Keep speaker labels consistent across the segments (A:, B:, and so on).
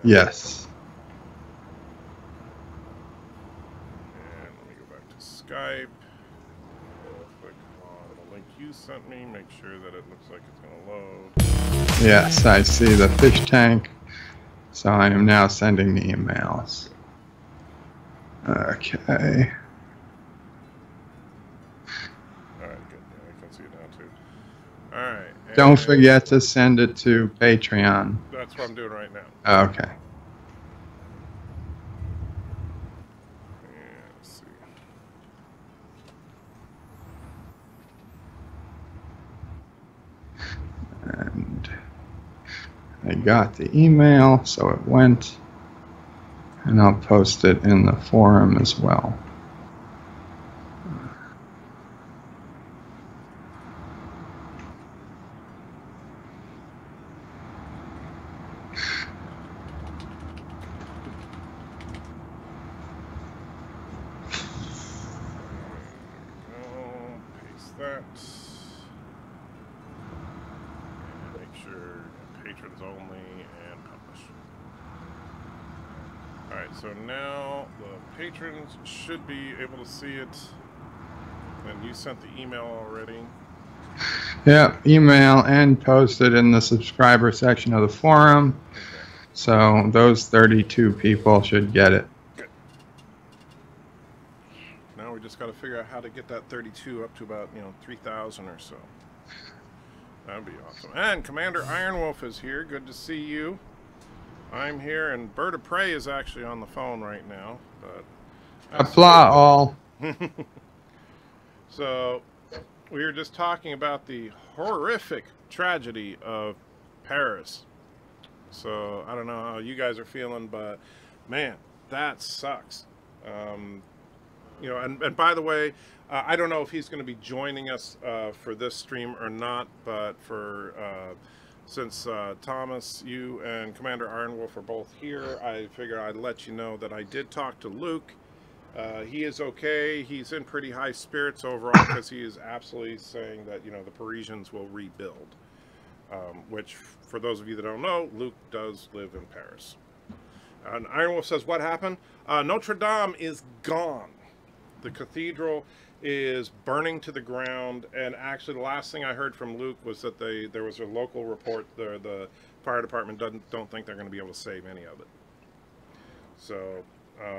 A: Yes.
B: And let me go back to Skype. Click on the link you sent me. Make sure that it looks like it's going to load.
A: Yes, I see the fish tank. So I am now sending the emails. Okay.
B: Alright, good. Yeah, I can see it now too. Alright.
A: Don't forget to send it to Patreon.
B: That's what I'm doing right now.
A: Okay.
B: Yeah, let's see.
A: And I got the email, so it went. And I'll post it in the forum as well.
B: Paste that. And make sure patrons only and publish. Alright, so now the patrons should be able to see it. And you sent the email already.
A: Yeah, email and posted in the subscriber section of the forum.
B: Okay.
A: So those 32 people should get it.
B: Good. Now we just got to figure out how to get that 32 up to about, 3,000 or so. That'd be awesome. And Commander Ironwolf is here. Good to see you. I'm here, and BIRDOPREY is actually on the phone right now. But
A: Applaud all.
B: So, we were just talking about the horrific tragedy of Paris. So, I don't know how you guys are feeling, but man, that sucks. And by the way, I don't know if he's going to be joining us for this stream or not, but for since Thomas, you, and Commander Ironwolf are both here, I figured I'd let you know that I did talk to Luke. He is okay. He's in pretty high spirits overall because he is absolutely saying that, the Parisians will rebuild. Which, for those of you that don't know, Luke does live in Paris. And Ironwolf says, what happened? Notre Dame is gone. The cathedral is burning to the ground, and actually the last thing I heard from Luke was that there was a local report there, the fire department don't think they're going to be able to save any of it. So,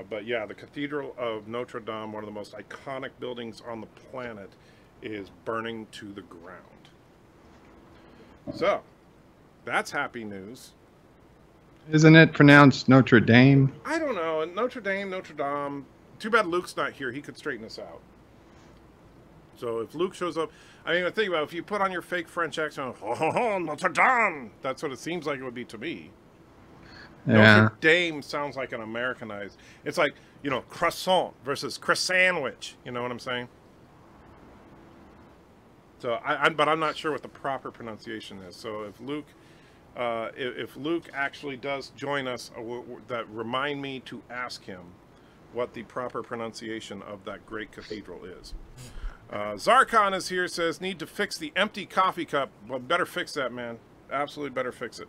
B: but yeah, the Cathedral of Notre Dame, one of the most iconic buildings on the planet, is burning to the ground. So, that's happy news.
A: Isn't it pronounced Notre Dame?
B: I don't know. Notre Dame, Notre Dame. Too bad Luke's not here. He could straighten us out. So if Luke shows up, I mean, think about it, if you put on your fake French accent, oh, Notre Dame, that's what it seems like it would be to me. Yeah. Notre Dame sounds like an Americanized. It's like, croissant versus croissantwich. You know what I'm saying? So but I'm not sure what the proper pronunciation is. So if Luke actually does join us, that remind me to ask him what the proper pronunciation of that great cathedral is. Zarkon is here, says, need to fix the empty coffee cup. Well, better fix that, man. Absolutely better fix it.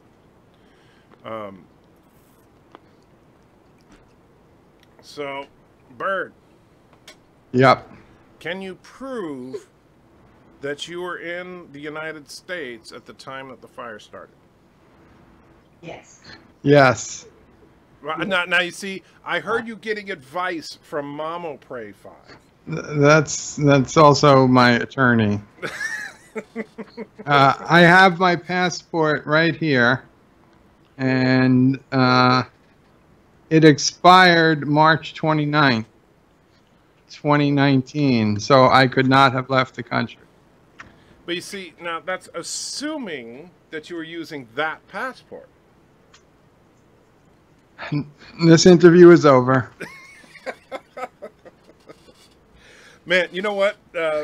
B: So, Bird.
A: Yep.
B: Can you prove that you were in the United States at the time that the fire started?
C: Yes.
A: Yes.
B: Well, now you see, I heard you getting advice from Momopray 5.
A: That's also my attorney. I have my passport right here, and it expired March 29th, 2019, so I could not have left the country.
B: But you see, now that's assuming that you were using that passport.
A: This interview is over.
B: Man, you know what?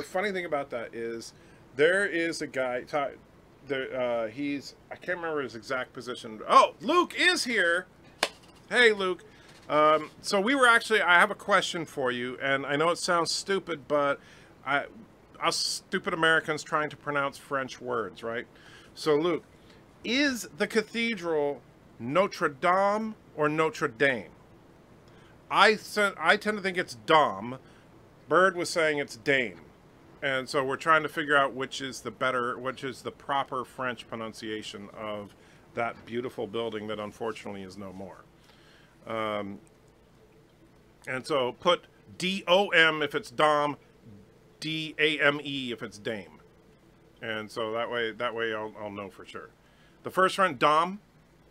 B: Funny thing about that is there is a guy, I can't remember his exact position. Oh, Luke is here. Hey, Luke. So we were actually, I have a question for you, and I know it sounds stupid, but us stupid Americans trying to pronounce French words, right? So, Luke, is the cathedral Notre Dame or Notre Dame? I tend to think it's Dame. Bird was saying it's Dame. And so we're trying to figure out which is the proper French pronunciation of that beautiful building that unfortunately is no more. And so put D-O-M if it's Dame, D-A-M-E if it's Dame. And so that way I'll know for sure. The first one, Dame,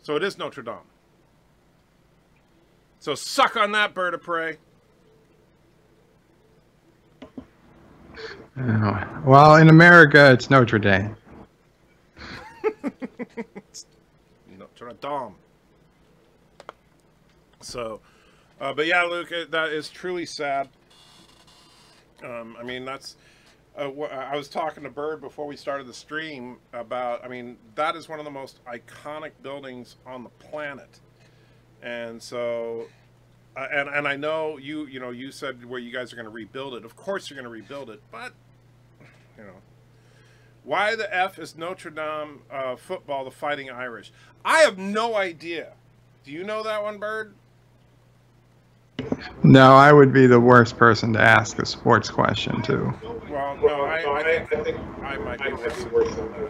B: so it is Notre Dame. So suck on that, Bird of Prey.
A: Well, in America, it's Notre Dame.
B: Notre Dame. So, but yeah, Luke, that is truly sad. I mean, that's... I was talking to Bird before we started the stream about, I mean, that is one of the most iconic buildings on the planet. And so, and I know you said where you guys are going to rebuild it. Of course you're going to rebuild it, but, you know, why the F is Notre Dame football the Fighting Irish? I have no idea. Do you know that one, Bird?
A: No, I would be the worst person to ask a sports question to.
B: Well, no, I think I might be worse than that.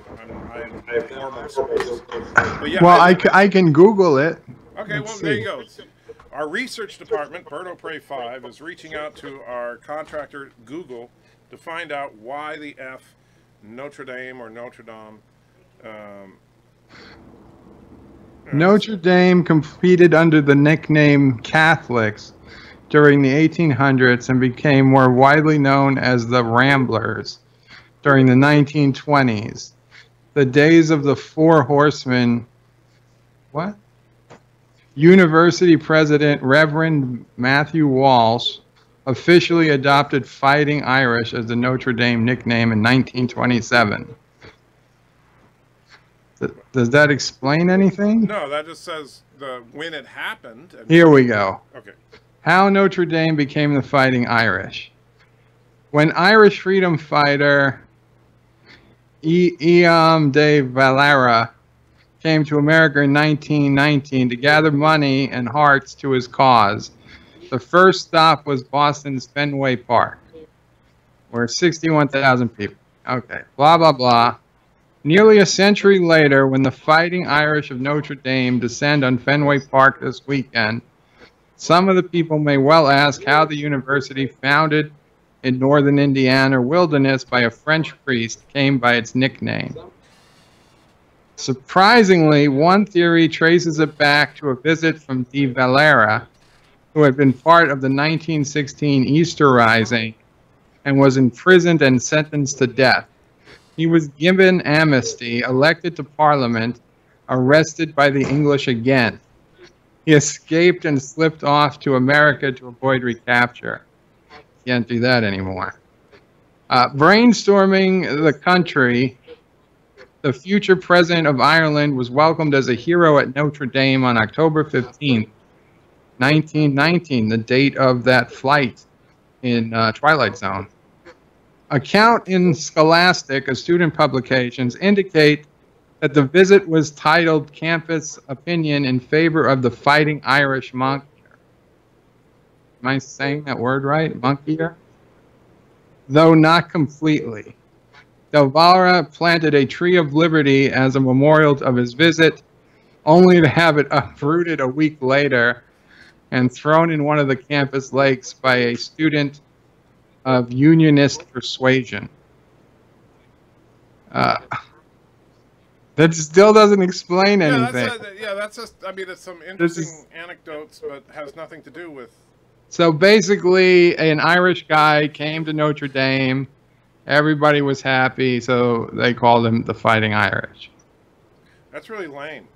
B: I'm horrible at sports. But yeah,
A: well, I can Google it.
B: Okay, well, there you go. Our research department, BIRDOPREY 5, is reaching out to our contractor, Google, to find out why the F Notre Dame or Notre Dame.
A: Notre Dame competed under the nickname Catholics during the 1800s and became more widely known as the Ramblers during the 1920s. The days of the Four Horsemen. What? University president Reverend Matthew Walsh officially adopted Fighting Irish as the Notre Dame nickname in 1927. Does that explain anything?
B: No, that just says when it happened. And
A: here we go.
B: Okay.
A: How Notre Dame became the Fighting Irish. When Irish freedom fighter Iam de Valera came to America in 1919 to gather money and hearts to his cause, the first stop was Boston's Fenway Park, where 61,000 people. Okay, blah, blah, blah. Nearly a century later, when the Fighting Irish of Notre Dame descend on Fenway Park this weekend, some of the people may well ask how the university, founded in northern Indiana wilderness by a French priest, came by its nickname. Surprisingly, one theory traces it back to a visit from de Valera, who had been part of the 1916 Easter Rising and was imprisoned and sentenced to death. He was given amnesty, elected to Parliament, arrested by the English again. He escaped and slipped off to America to avoid recapture. Can't do that anymore. Brainstorming the country, the future president of Ireland was welcomed as a hero at Notre Dame on October 15th, 1919, the date of that flight in Twilight Zone. Account in Scholastic, a student publications, indicate that the visit was titled Campus Opinion in favor of the Fighting Irish monk. Am I saying that word right? Monkier? Though not completely. De Valera planted a tree of liberty as a memorial of his visit, only to have it uprooted a week later and thrown in one of the campus lakes by a student of Unionist persuasion. That still doesn't explain anything.
B: That's just, I mean, it's some interesting anecdotes, but has nothing to do with...
A: So basically, an Irish guy came to Notre Dame. Everybody was happy, so they called him the Fighting Irish.
B: That's really lame.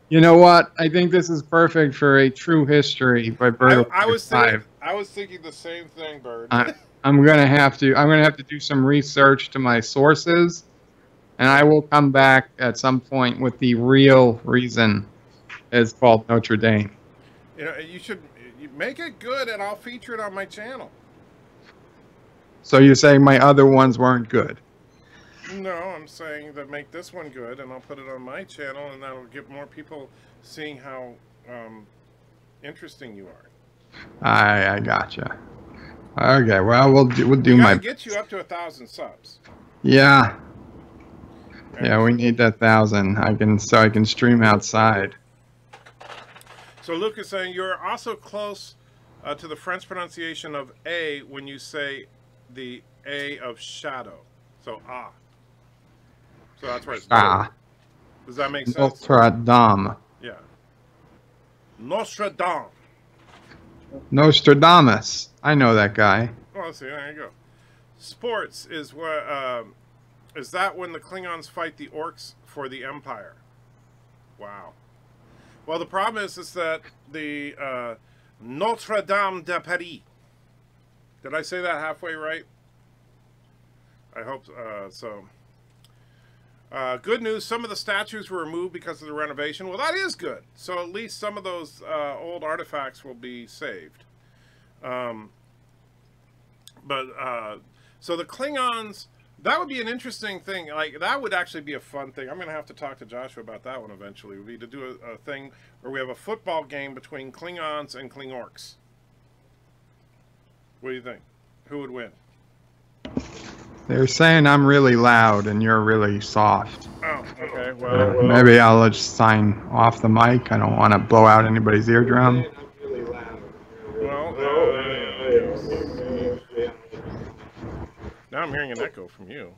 A: You know what? I think this is perfect for a true history by Bird.
B: I was thinking the same thing, Bird.
A: I'm gonna have to do some research to my sources, and I will come back at some point with the real reason it's called Notre Dame.
B: You know, you make it good, and I'll feature it on my channel.
A: So you're saying my other ones weren't good?
B: No, I'm saying that make this one good, and I'll put it on my channel, and that'll get more people seeing how interesting you are.
A: I gotcha. Okay, well, we'll do
B: We
A: my.
B: gotta get you up to 1,000 subs.
A: Yeah.
B: And
A: Yeah, we need that 1,000. I can stream outside.
B: So Luke is saying you're also close to the French pronunciation of A when you say the A of shadow. So ah. So that's why it's
A: Ah.
B: Does that make sense?
A: Notre Dame.
B: Yeah. Nostradamus.
A: Nostradamus. I know that guy.
B: Oh, let's see. There you go. Sports is what. Is that when the Klingons fight the orcs for the Empire? Wow. Well, the problem is that the Notre Dame de Paris. Did I say that halfway right? I hope so. Good news, some of the statues were removed because of the renovation. Well, that is good. So at least some of those old artifacts will be saved. So the Klingons, that would be an interesting thing. Like, that would actually be a fun thing. I'm going to have to talk to Joshua about that one eventually. It would be to do a thing where we have a football game between Klingons and Klingorks. What do you think? Who would win?
A: They're saying I'm really loud and you're really soft.
B: Oh, okay. Well,
A: maybe I'll just sign off the mic. I don't want to blow out anybody's eardrum.
B: Well, now I'm hearing an echo from you.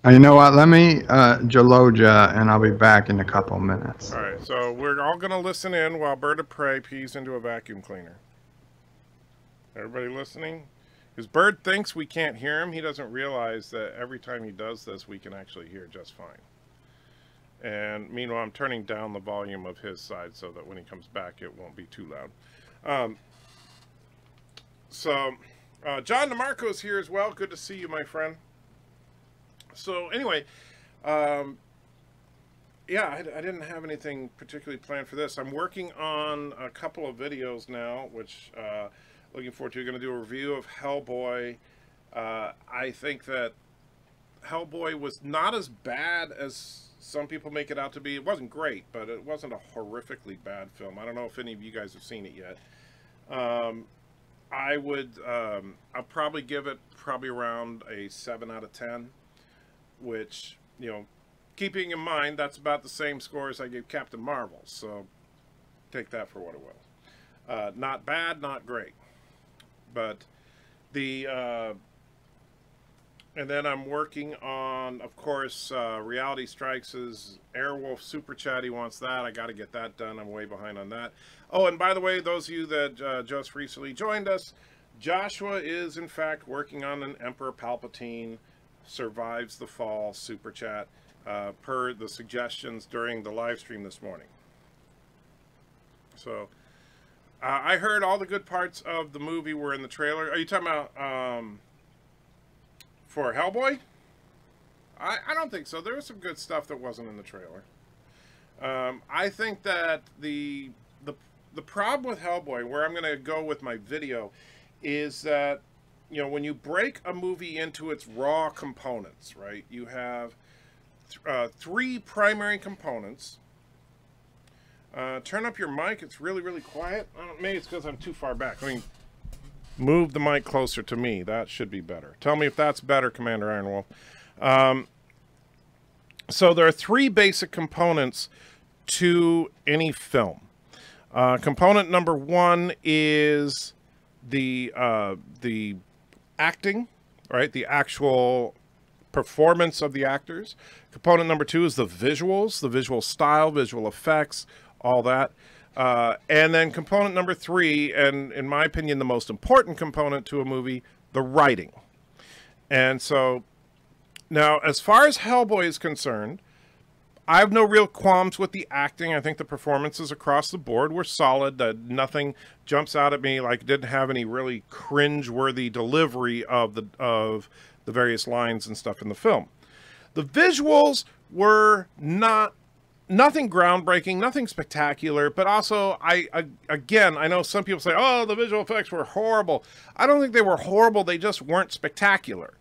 A: You know what? Let me Jaloja, and I'll be back in a couple minutes.
B: All right, so we're all going to listen in while BIRDOPREY pees into a vacuum cleaner. Everybody listening? Because Bird thinks we can't hear him. He doesn't realize that every time he does this, we can actually hear just fine. And meanwhile, I'm turning down the volume of his side so that when he comes back, it won't be too loud. John DeMarco's here as well. Good to see you, my friend. So anyway, yeah, I didn't have anything particularly planned for this. I'm working on a couple of videos now, which looking forward to. Going to do a review of Hellboy. I think that Hellboy was not as bad as some people make it out to be. It wasn't great, but it wasn't a horrifically bad film. I don't know if any of you guys have seen it yet. I'll probably give it around a 7 out of 10, which, you know, keeping in mind that's about the same score as I gave Captain Marvel, so take that for what it was. Not bad, not great, but and then I'm working on, of course, Reality Strikes' Airwolf Super Chat. He wants that. I got to get that done. I'm way behind on that. Oh, and by the way, those of you that just recently joined us, Joshua is, in fact, working on an Emperor Palpatine Survives the Fall Super Chat per the suggestions during the live stream this morning. So, I heard all the good parts of the movie were in the trailer. Are you talking about... for Hellboy? I don't think so. There was some good stuff that wasn't in the trailer. I think that the problem with Hellboy, where I'm going to go with my video, is that, you know, when you break a movie into its raw components, right? You have three primary components. Turn up your mic. It's really, really quiet. Maybe it's because I'm too far back. I mean, move the mic closer to me. That should be better. Tell me if that's better, Commander Ironwolf. So there are three basic components to any film. Component number one is the acting, right? The actual performance of the actors. Component number two is the visuals, the visual style, visual effects, all that. And then component number three, and in my opinion, the most important component to a movie, the writing. And so, now, as far as Hellboy is concerned, I have no real qualms with the acting. I think the performances across the board were solid. Nothing jumps out at me, like didn't have any really cringe-worthy delivery of the various lines and stuff in the film. The visuals were nothing groundbreaking, nothing spectacular, but also, again, I know some people say, oh, the visual effects were horrible. I don't think they were horrible, they just weren't spectacular.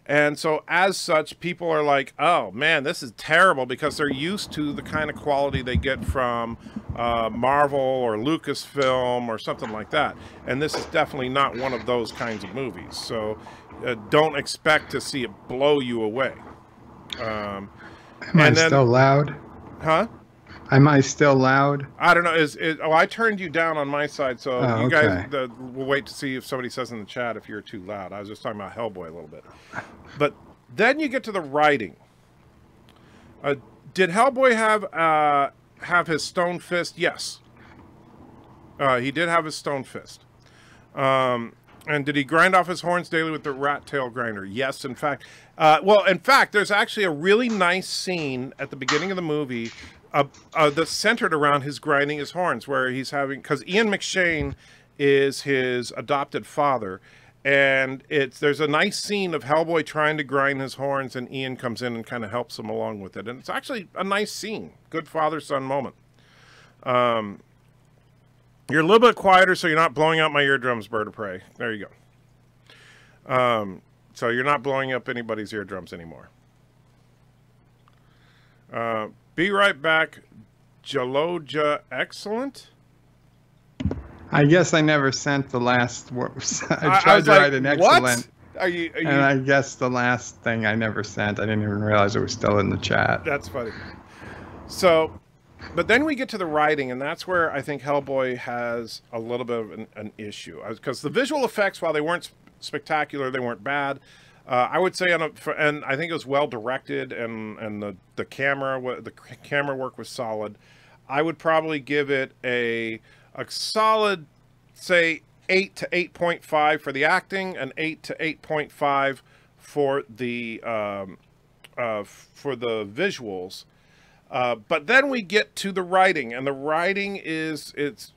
B: And so as such, people are like, oh man, this is terrible, because they're used to the kind of quality they get from Marvel or Lucasfilm or something like that. And this is definitely not one of those kinds of movies. So don't expect to see it blow you away.
A: Am I still loud?
B: Huh?
A: Am I still loud?
B: I don't know. Oh, I turned you down on my side, so you
A: okay.
B: guys we'll wait to see if somebody says in the chat if you're too loud. I was just talking about Hellboy a little bit. But then you get to the writing. Did Hellboy have his stone fist? Yes. He did have his stone fist. And did he grind off his horns daily with the rat tail grinder? Yes, in fact. Well, in fact, there's actually a really nice scene at the beginning of the movie that's centered around his grinding his horns, where he's having, because Ian McShane is his adopted father, and there's a nice scene of Hellboy trying to grind his horns, and Ian comes in and kind of helps him along with it, and it's actually a nice scene, good father-son moment. You're a little bit quieter, so you're not blowing out my eardrums, Bird of Prey. There you go. So you're not blowing up anybody's eardrums anymore. Be right back. Jaloja, excellent.
A: I guess I never sent the last. I tried to write an excellent.
B: What? Are you?
A: And I guess the last thing I never sent. I didn't even realize it was still in the chat.
B: That's funny. So, but then we get to the writing, and that's where I think Hellboy has a little bit of an issue, because the visual effects, while they weren't spectacular, they weren't bad. I would say, and I think it was well directed, and the camera work was solid. I would probably give it a solid, say, 8 to 8.5 for the acting, and 8 to 8.5 for the visuals. But then we get to the writing, and the writing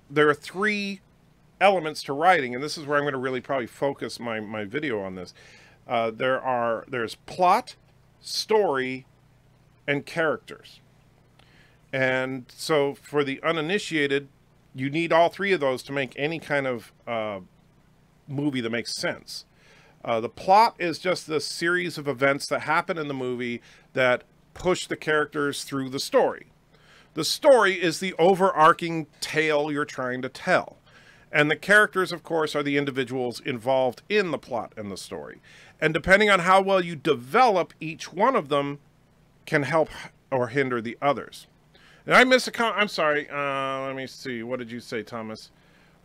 B: there are 3 elements to writing, and this is where I'm going to really probably focus my video on this. There's plot, story, and characters. And so for the uninitiated, you need all 3 of those to make any kind of movie that makes sense. The plot is just the series of events that happen in the movie that push the characters through the story. The story is the overarching tale you're trying to tell. And the characters, of course, are the individuals involved in the plot and the story. And depending on how well you develop each one of them can help or hinder the others. And I missed a comment. I'm sorry. Let me see. What did you say, Thomas?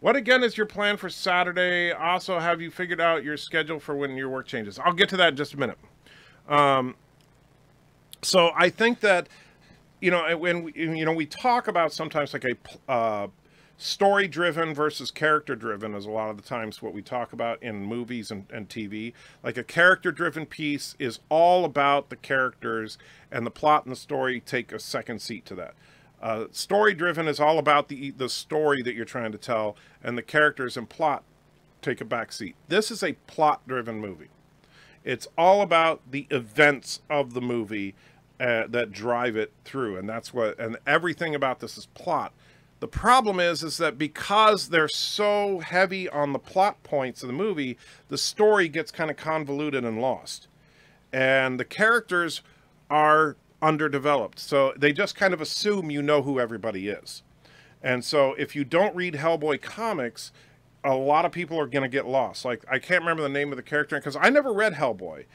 B: What again is your plan for Saturday? Also, have you figured out your schedule for when your work changes? I'll get to that in just a minute. So I think that, when we talk about sometimes like a story-driven versus character-driven is a lot of the times what we talk about in movies and TV. Like a character-driven piece is all about the characters, and the plot and the story take a second seat to that. Story-driven is all about the story that you're trying to tell, and the characters and plot take a back seat. This is a plot-driven movie. It's all about the events of the movie that drive it through, and everything about this is plot. The problem is that because they're so heavy on the plot points of the movie, the story gets kind of convoluted and lost. And the characters are underdeveloped. So they just kind of assume you know who everybody is. And so if you don't read Hellboy comics, a lot of people are going to get lost. Like, I can't remember the name of the character, because I never read Hellboy.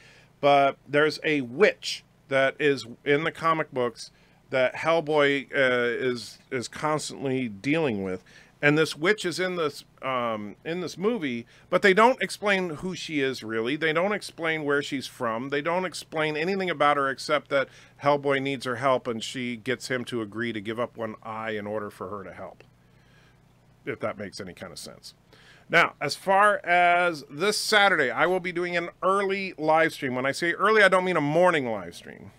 B: But there's a witch that is in the comic books that Hellboy is constantly dealing with, and this witch is in this movie, but they don't explain who she is really. They don't explain where she's from. They don't explain anything about her except that Hellboy needs her help, and she gets him to agree to give up one eye in order for her to help. If that makes any kind of sense. Now, as far as this Saturday, I will be doing an early live stream. When I say early, I don't mean a morning live stream.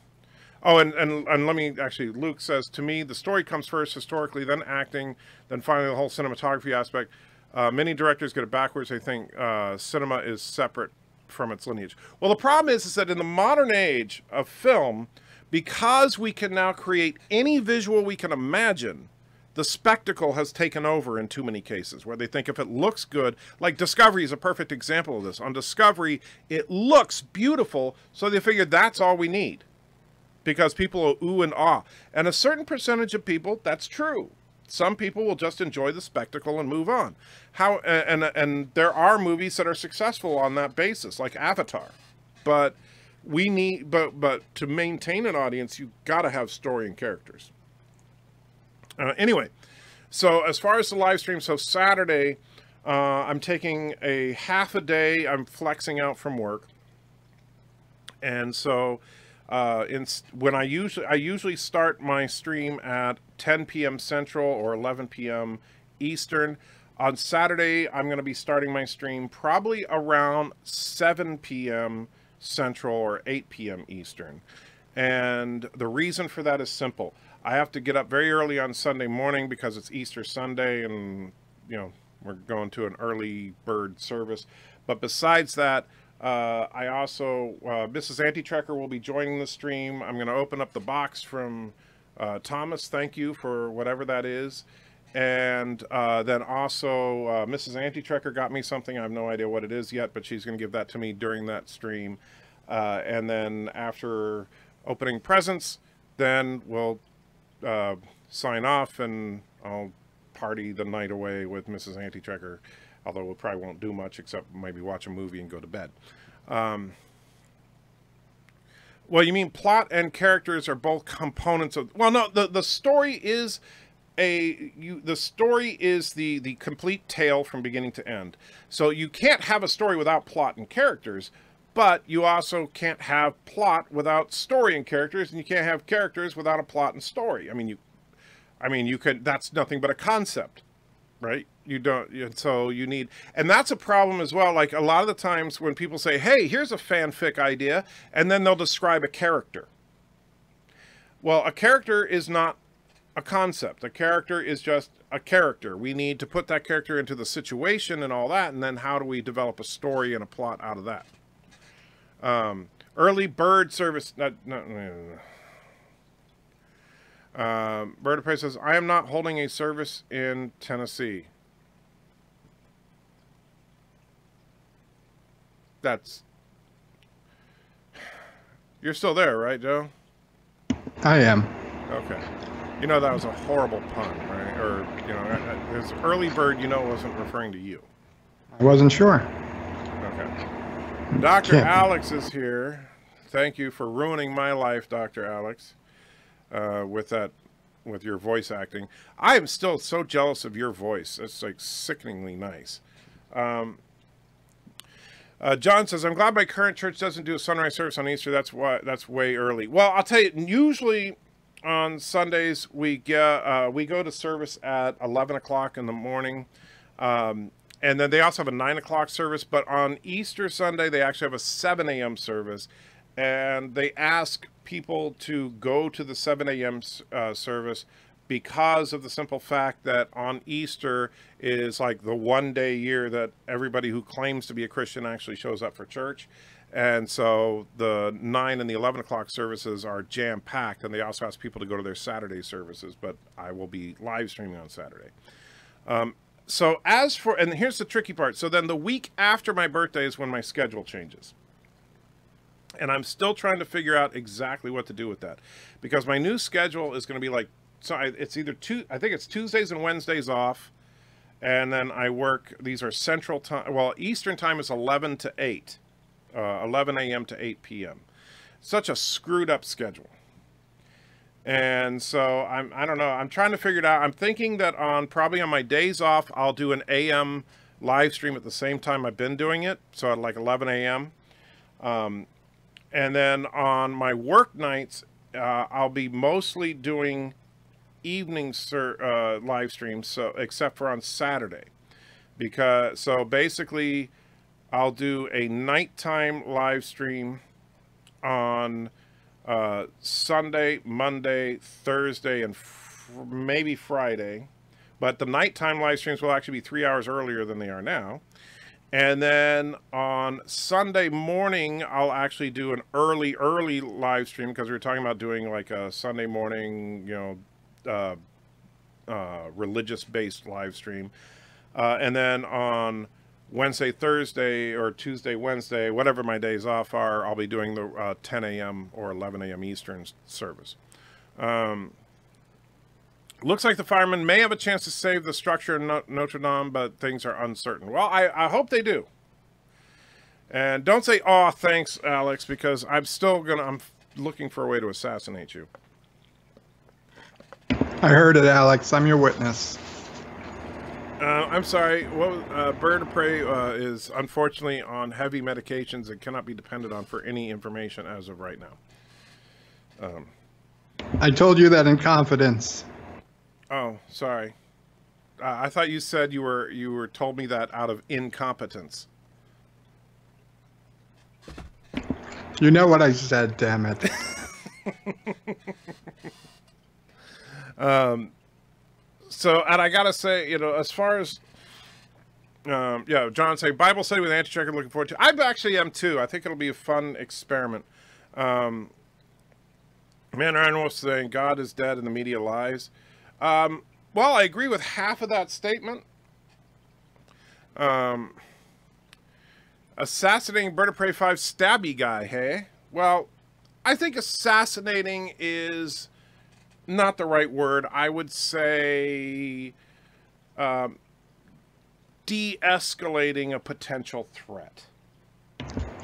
B: Oh, and let me, actually, Luke says, to me, the story comes first historically, then acting, then finally the whole cinematography aspect. Many directors get it backwards. They think cinema is separate from its lineage. Well, the problem is that in the modern age of film, because we can now create any visual we can imagine, the spectacle has taken over in too many cases, where they think if it looks good, like Discovery is a perfect example of this. On Discovery, it looks beautiful, so they figure that's all we need, because people will ooh and ah. And a certain percentage of people, that's true. Some people will just enjoy the spectacle and move on. And there are movies that are successful on that basis, like Avatar. But we need, but to maintain an audience, you got to have story and characters. Anyway, so as far as the live stream, so Saturday, I'm taking a half a day. I'm flexing out from work, and so when I usually start my stream at 10 p.m. Central or 11 p.m. Eastern. On Saturday, I'm going to be starting my stream probably around 7 p.m. Central or 8 p.m. Eastern. And the reason for that is simple. I have to get up very early on Sunday morning because it's Easter Sunday, and you know, we're going to an early bird service. But besides that, I also, Mrs. Anti-Trekker will be joining the stream. I'm going to open up the box from Thomas. Thank you for whatever that is. And then also Mrs. Anti-Trekker got me something. I have no idea what it is yet, but she's going to give that to me during that stream. And then after opening presents, then we'll sign off, and I'll party the night away with Mrs. Anti-Trekker. Although we probably won't do much except maybe watch a movie and go to bed. Well, you mean plot and characters are both components of... Well, no, the story is the story is the complete tale from beginning to end. So you can't have a story without plot and characters, but you also can't have plot without story and characters, and you can't have characters without a plot and story. I mean, you could... That's nothing but a concept, right? You don't, so you need, and that's a problem as well. Like a lot of the times when people say, hey, here's a fanfic idea, and then they'll describe a character. Well, a character is not a concept. A character is just a character. We need to put that character into the situation and all that, and then how do we develop a story and a plot out of that? Early bird service, BIRDOPREY says, I am not holding a service in Tennessee. You're still there, right, Joe?
A: I am.
B: Okay. You know that was a horrible pun, right? Or, you know, this early bird, you know, wasn't referring to you.
A: I wasn't sure.
B: Okay. Dr. Alex is here. Thank you for ruining my life, Dr. Alex, with your voice acting. I am still so jealous of your voice. It's like sickeningly nice. John says, I'm glad my current church doesn't do a sunrise service on Easter. That's way early. Well, I'll tell you, usually on Sundays we go to service at 11 o'clock in the morning. And then they also have a 9 o'clock service. But on Easter Sunday, they actually have a 7 a.m. service. And they ask people to go to the 7 a.m. Service because of the simple fact that on Easter is like the one day a year that everybody who claims to be a Christian actually shows up for church. And so the 9 and the 11 o'clock services are jam-packed, and they also ask people to go to their Saturday services, but I will be live streaming on Saturday. So as for, and here's the tricky part. So then the week after my birthday is when my schedule changes. And I'm still trying to figure out exactly what to do with that, because my new schedule is going to be like, so it's either I think it's Tuesdays and Wednesdays off, and then I work, these are Central Time, well, Eastern Time is 11 to 8, 11 a.m. to 8 p.m. Such a screwed up schedule. And so I don't know, I'm trying to figure it out. I'm thinking that probably on my days off, I'll do an AM live stream at the same time I've been doing it, so at like 11 a.m. And then on my work nights, I'll be mostly doing evening live streams, so except for on Saturday, because so basically I'll do a nighttime live stream on Sunday, Monday, Thursday, and maybe Friday, but the nighttime live streams will actually be 3 hours earlier than they are now. And then on Sunday morning, I'll actually do an early live stream, because we were talking about doing like a Sunday morning, you know, religious-based live stream. And then on Wednesday, Thursday, or Tuesday, Wednesday, whatever my days off are, I'll be doing the 10 a.m. or 11 a.m. Eastern service. Looks like the firemen may have a chance to save the structure in Notre Dame, but things are uncertain. Well, I hope they do. And don't say, "Oh, thanks, Alex," because I'm looking for a way to assassinate you.
A: I heard it, Alex. I'm your witness.
B: I'm sorry. BIRDOPREY is unfortunately on heavy medications and cannot be depended on for any information as of right now.
A: I told you that in confidence.
B: Oh, sorry. I thought you said you were told me that out of incompetence.
A: You know what I said, damn it.
B: So, and I gotta say, you know, as far as, yeah, John saying Bible study with anti-checker, looking forward to. I actually am too. I think it'll be a fun experiment. Man, Iron Wolf saying God is dead and the media lies. Well, I agree with half of that statement. Assassinating BIRDOPREY 5 stabby guy, hey? Well, I think assassinating is not the right word. I would say de-escalating a potential threat.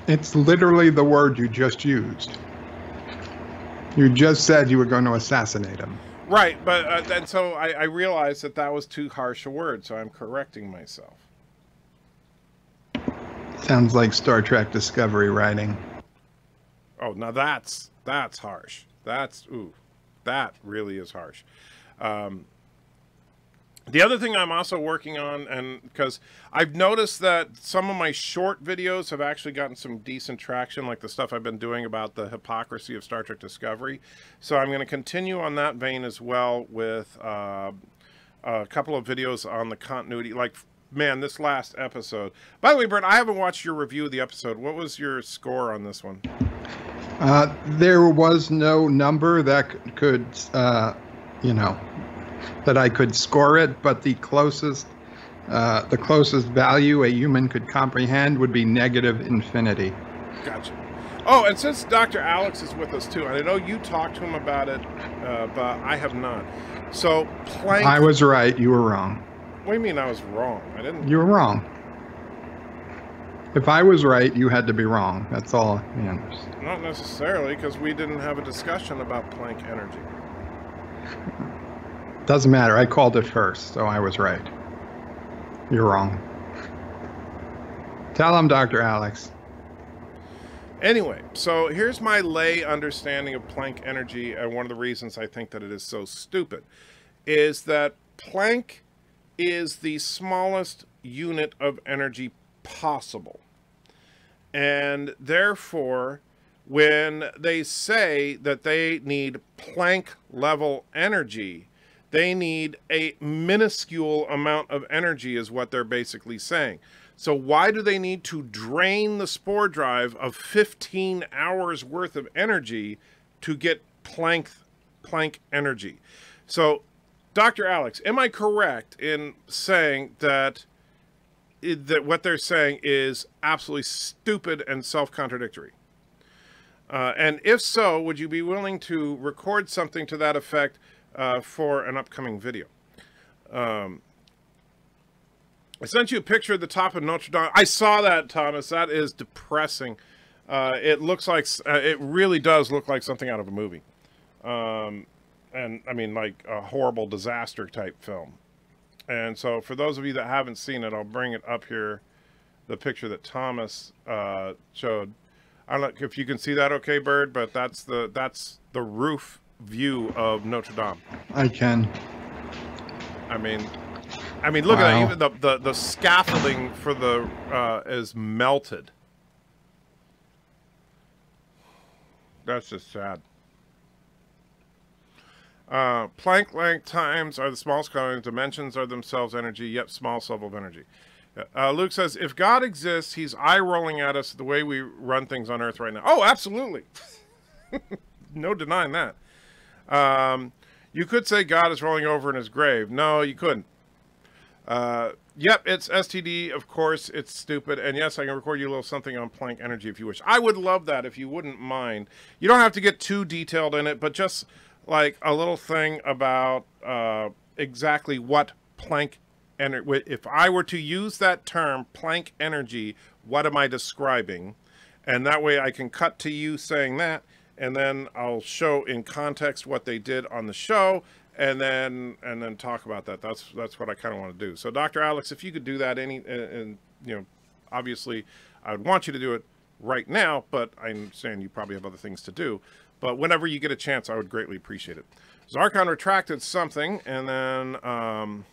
A: It's literally the word you just used. You just said you were going to assassinate him.
B: Right, but and so I realized that was too harsh a word, so I'm correcting myself.
A: Sounds like Star Trek Discovery writing.
B: Oh, now that's harsh. That really is harsh. The other thing I'm also working on, and because I've noticed that some of my short videos have actually gotten some decent traction, like the stuff I've been doing about the hypocrisy of Star Trek Discovery. So I'm going to continue on that vein as well with a couple of videos on the continuity. Like, man, this last episode. By the way, Bert, I haven't watched your review of the episode. What was your score on this one?
A: There was no number that could, you know, that I could score it, but the closest value a human could comprehend would be -infinity.
B: Gotcha. Oh, and since Dr. Alex is with us too, and I know you talked to him about it, but I have not. So, Planck...
A: I was right. You were wrong.
B: What do you mean I was wrong? I didn't...
A: You were wrong. If I was right, you had to be wrong. That's all. Yeah.
B: Not necessarily, because we didn't have a discussion about Planck energy.
A: Doesn't matter. I called it first, so I was right. You're wrong. Tell him, Dr. Alex.
B: Anyway, so here's my lay understanding of Planck energy, and one of the reasons I think that it is so stupid is that Planck is the smallest unit of energy possible. And therefore, when they say that they need Planck level energy, they need a minuscule amount of energy is what they're basically saying. So why do they need to drain the spore drive of 15 hours worth of energy to get Planck energy? So, Dr. Alex, am I correct in saying that what they're saying is absolutely stupid and self-contradictory? And if so, would you be willing to record something to that effect for an upcoming video? I sent you a picture of the top of Notre Dame. I saw that, Thomas. That is depressing. It looks like, it really does look like something out of a movie. And I mean, like a horrible disaster type film. And so for those of you that haven't seen it, I'll bring it up here. The picture that Thomas showed. I don't know if you can see that okay, Bird, but that's the roof view of Notre Dame.
A: I can.
B: I mean, look at that. Even the scaffolding for the is melted. That's just sad. Planck length times are the smallest quantity. Dimensions are themselves energy. Yep, smallest level of energy. Luke says, if God exists, he's eye-rolling at us the way we run things on Earth right now. Oh, absolutely. No denying that. You could say God is rolling over in his grave. No, you couldn't. Yep, it's STD. Of course, it's stupid. And yes, I can record you a little something on Planck energy if you wish. I would love that if you wouldn't mind. You don't have to get too detailed in it, but just like a little thing about exactly what Planck energy. If I were to use that term, Planck energy, what am I describing? And that way I can cut to you saying that, and then I'll show in context what they did on the show. And then talk about that. That's what I kind of want to do. So, Dr. Alex, if you could do that, and you know, obviously, I would want you to do it right now, but I understand you probably have other things to do. But whenever you get a chance, I would greatly appreciate it. Zarkon retracted something, and then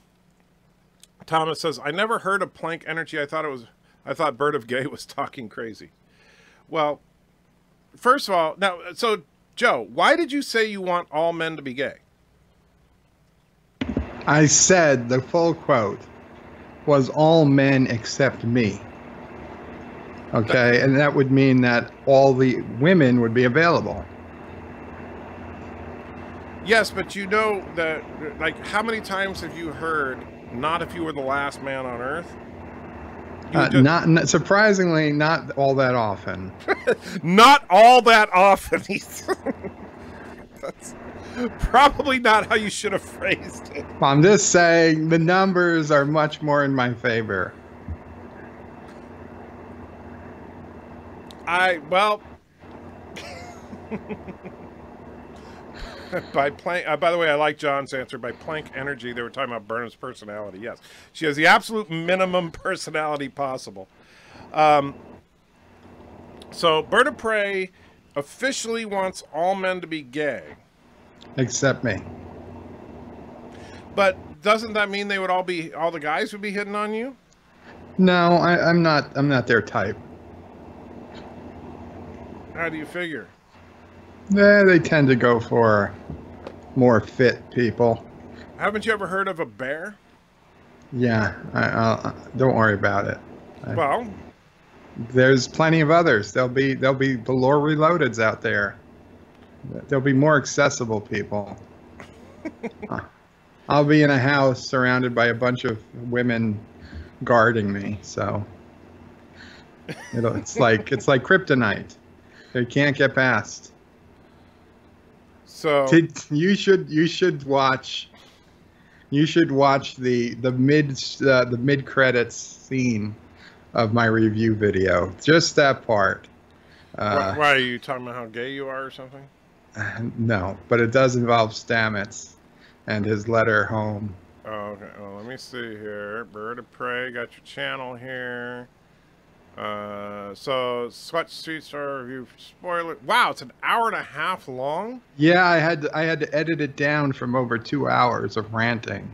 B: Thomas says, "I never heard of Planck energy. I thought Bird of Gay was talking crazy." Well, first of all, now, so Joe, why did you say you want all men to be gay?
A: I said the full quote was all men except me. Okay, and that would mean that all the women would be available.
B: Yes, but you know that, like, how many times have you heard, not if you were the last man on Earth?
A: Not surprisingly, not all that often.
B: Not all that often. That's probably not how you should have phrased it.
A: I'm just saying the numbers are much more in my favor.
B: Well, by Planck, by the way, I like John's answer. By Planck energy, they were talking about Burnham's personality. Yes, she has the absolute minimum personality possible. So BIRDOPREY officially wants all men to be gay.
A: Except me.
B: But doesn't that mean they would all the guys would be hitting on you?
A: No, I'm not their type.
B: How do you figure?
A: They tend to go for more fit people.
B: Haven't you ever heard of a bear?
A: Yeah, don't worry about it.
B: Well,
A: there's plenty of others. There'll be the lore reloadeds out there. There'll be more accessible people. I'll be in a house surrounded by a bunch of women guarding me, so it's like kryptonite. They can't get past.
B: So
A: you should watch the mid credits scene of my review video. Just that part.
B: Why are you talking about how gay you are or something?
A: No, but it does involve Stamets and his letter home.
B: Oh, okay. Well, let me see here. BIRDOPREY, got your channel here. So Sweat Street Star review spoiler. Wow, it's an hour and a half long.
A: Yeah, I had to edit it down from over 2 hours of ranting.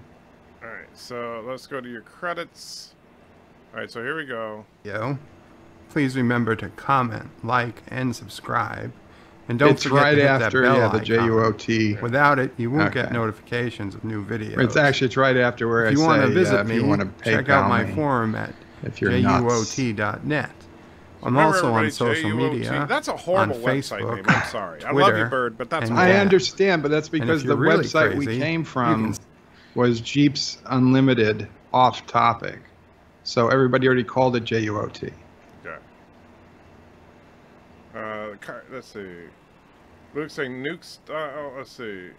B: All right, so let's go to your credits. All right, so here we go.
D: Please remember to comment, like, and subscribe. And don't forget
A: right
D: to hit
A: after
D: that bell
A: the JUOT.
D: Without it, you won't get notifications of new videos.
A: It's right after where
D: if you want to visit
A: me,
D: me,
A: you want to
D: check out my forum at JUOT.net. I'm also on social media.
B: That's a horrible
D: on
B: website
D: Facebook,
B: name. I'm sorry. I
D: Twitter,
B: love you, Bird, but that's.
A: I understand, but that's because the
D: really
A: website
D: crazy,
A: we came from was Jeeps Unlimited off topic, so everybody already called it JUOT.
B: Okay. Let's see. Luke's saying nukes. Let's see.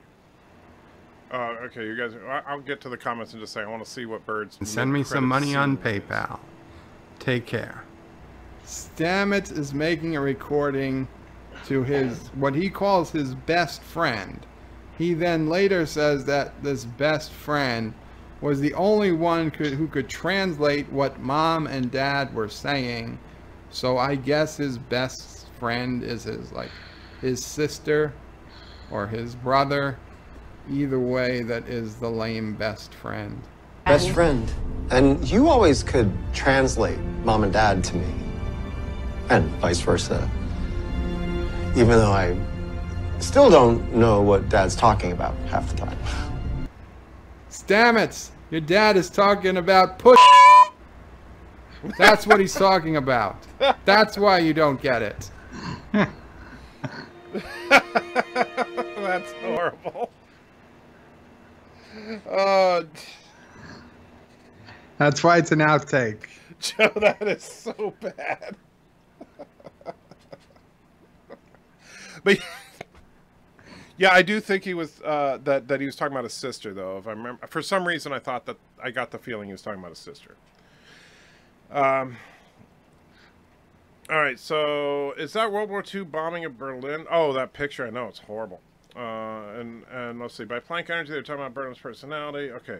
B: Okay, you guys. I'll get to the comments in just a second. I want to see what Bird's.
D: Send me some money on PayPal. Take care.
A: Stamets is making a recording to what he calls his best friend. He then later says that this best friend was the only one who could translate what mom and dad were saying. So I guess his best friend is his sister or his brother. Either way, that is the lame best friend.
E: Best friend. And you always could translate mom and dad to me. And vice versa. Even though I still don't know what dad's talking about half the time.
A: Stamets, your dad is talking about push. That's what he's talking about. That's why you don't get it.
B: That's horrible.
A: That's why it's an outtake.
B: Joe, that is so bad. But yeah, I do think he was that he was talking about his sister, though. If I remember, for some reason, I thought that I got the feeling he was talking about his sister. All right, so is that World War II bombing of Berlin? Oh, that picture, I know, it's horrible. And let's see, by Planck Energy, they're talking about Berlin's personality. Okay.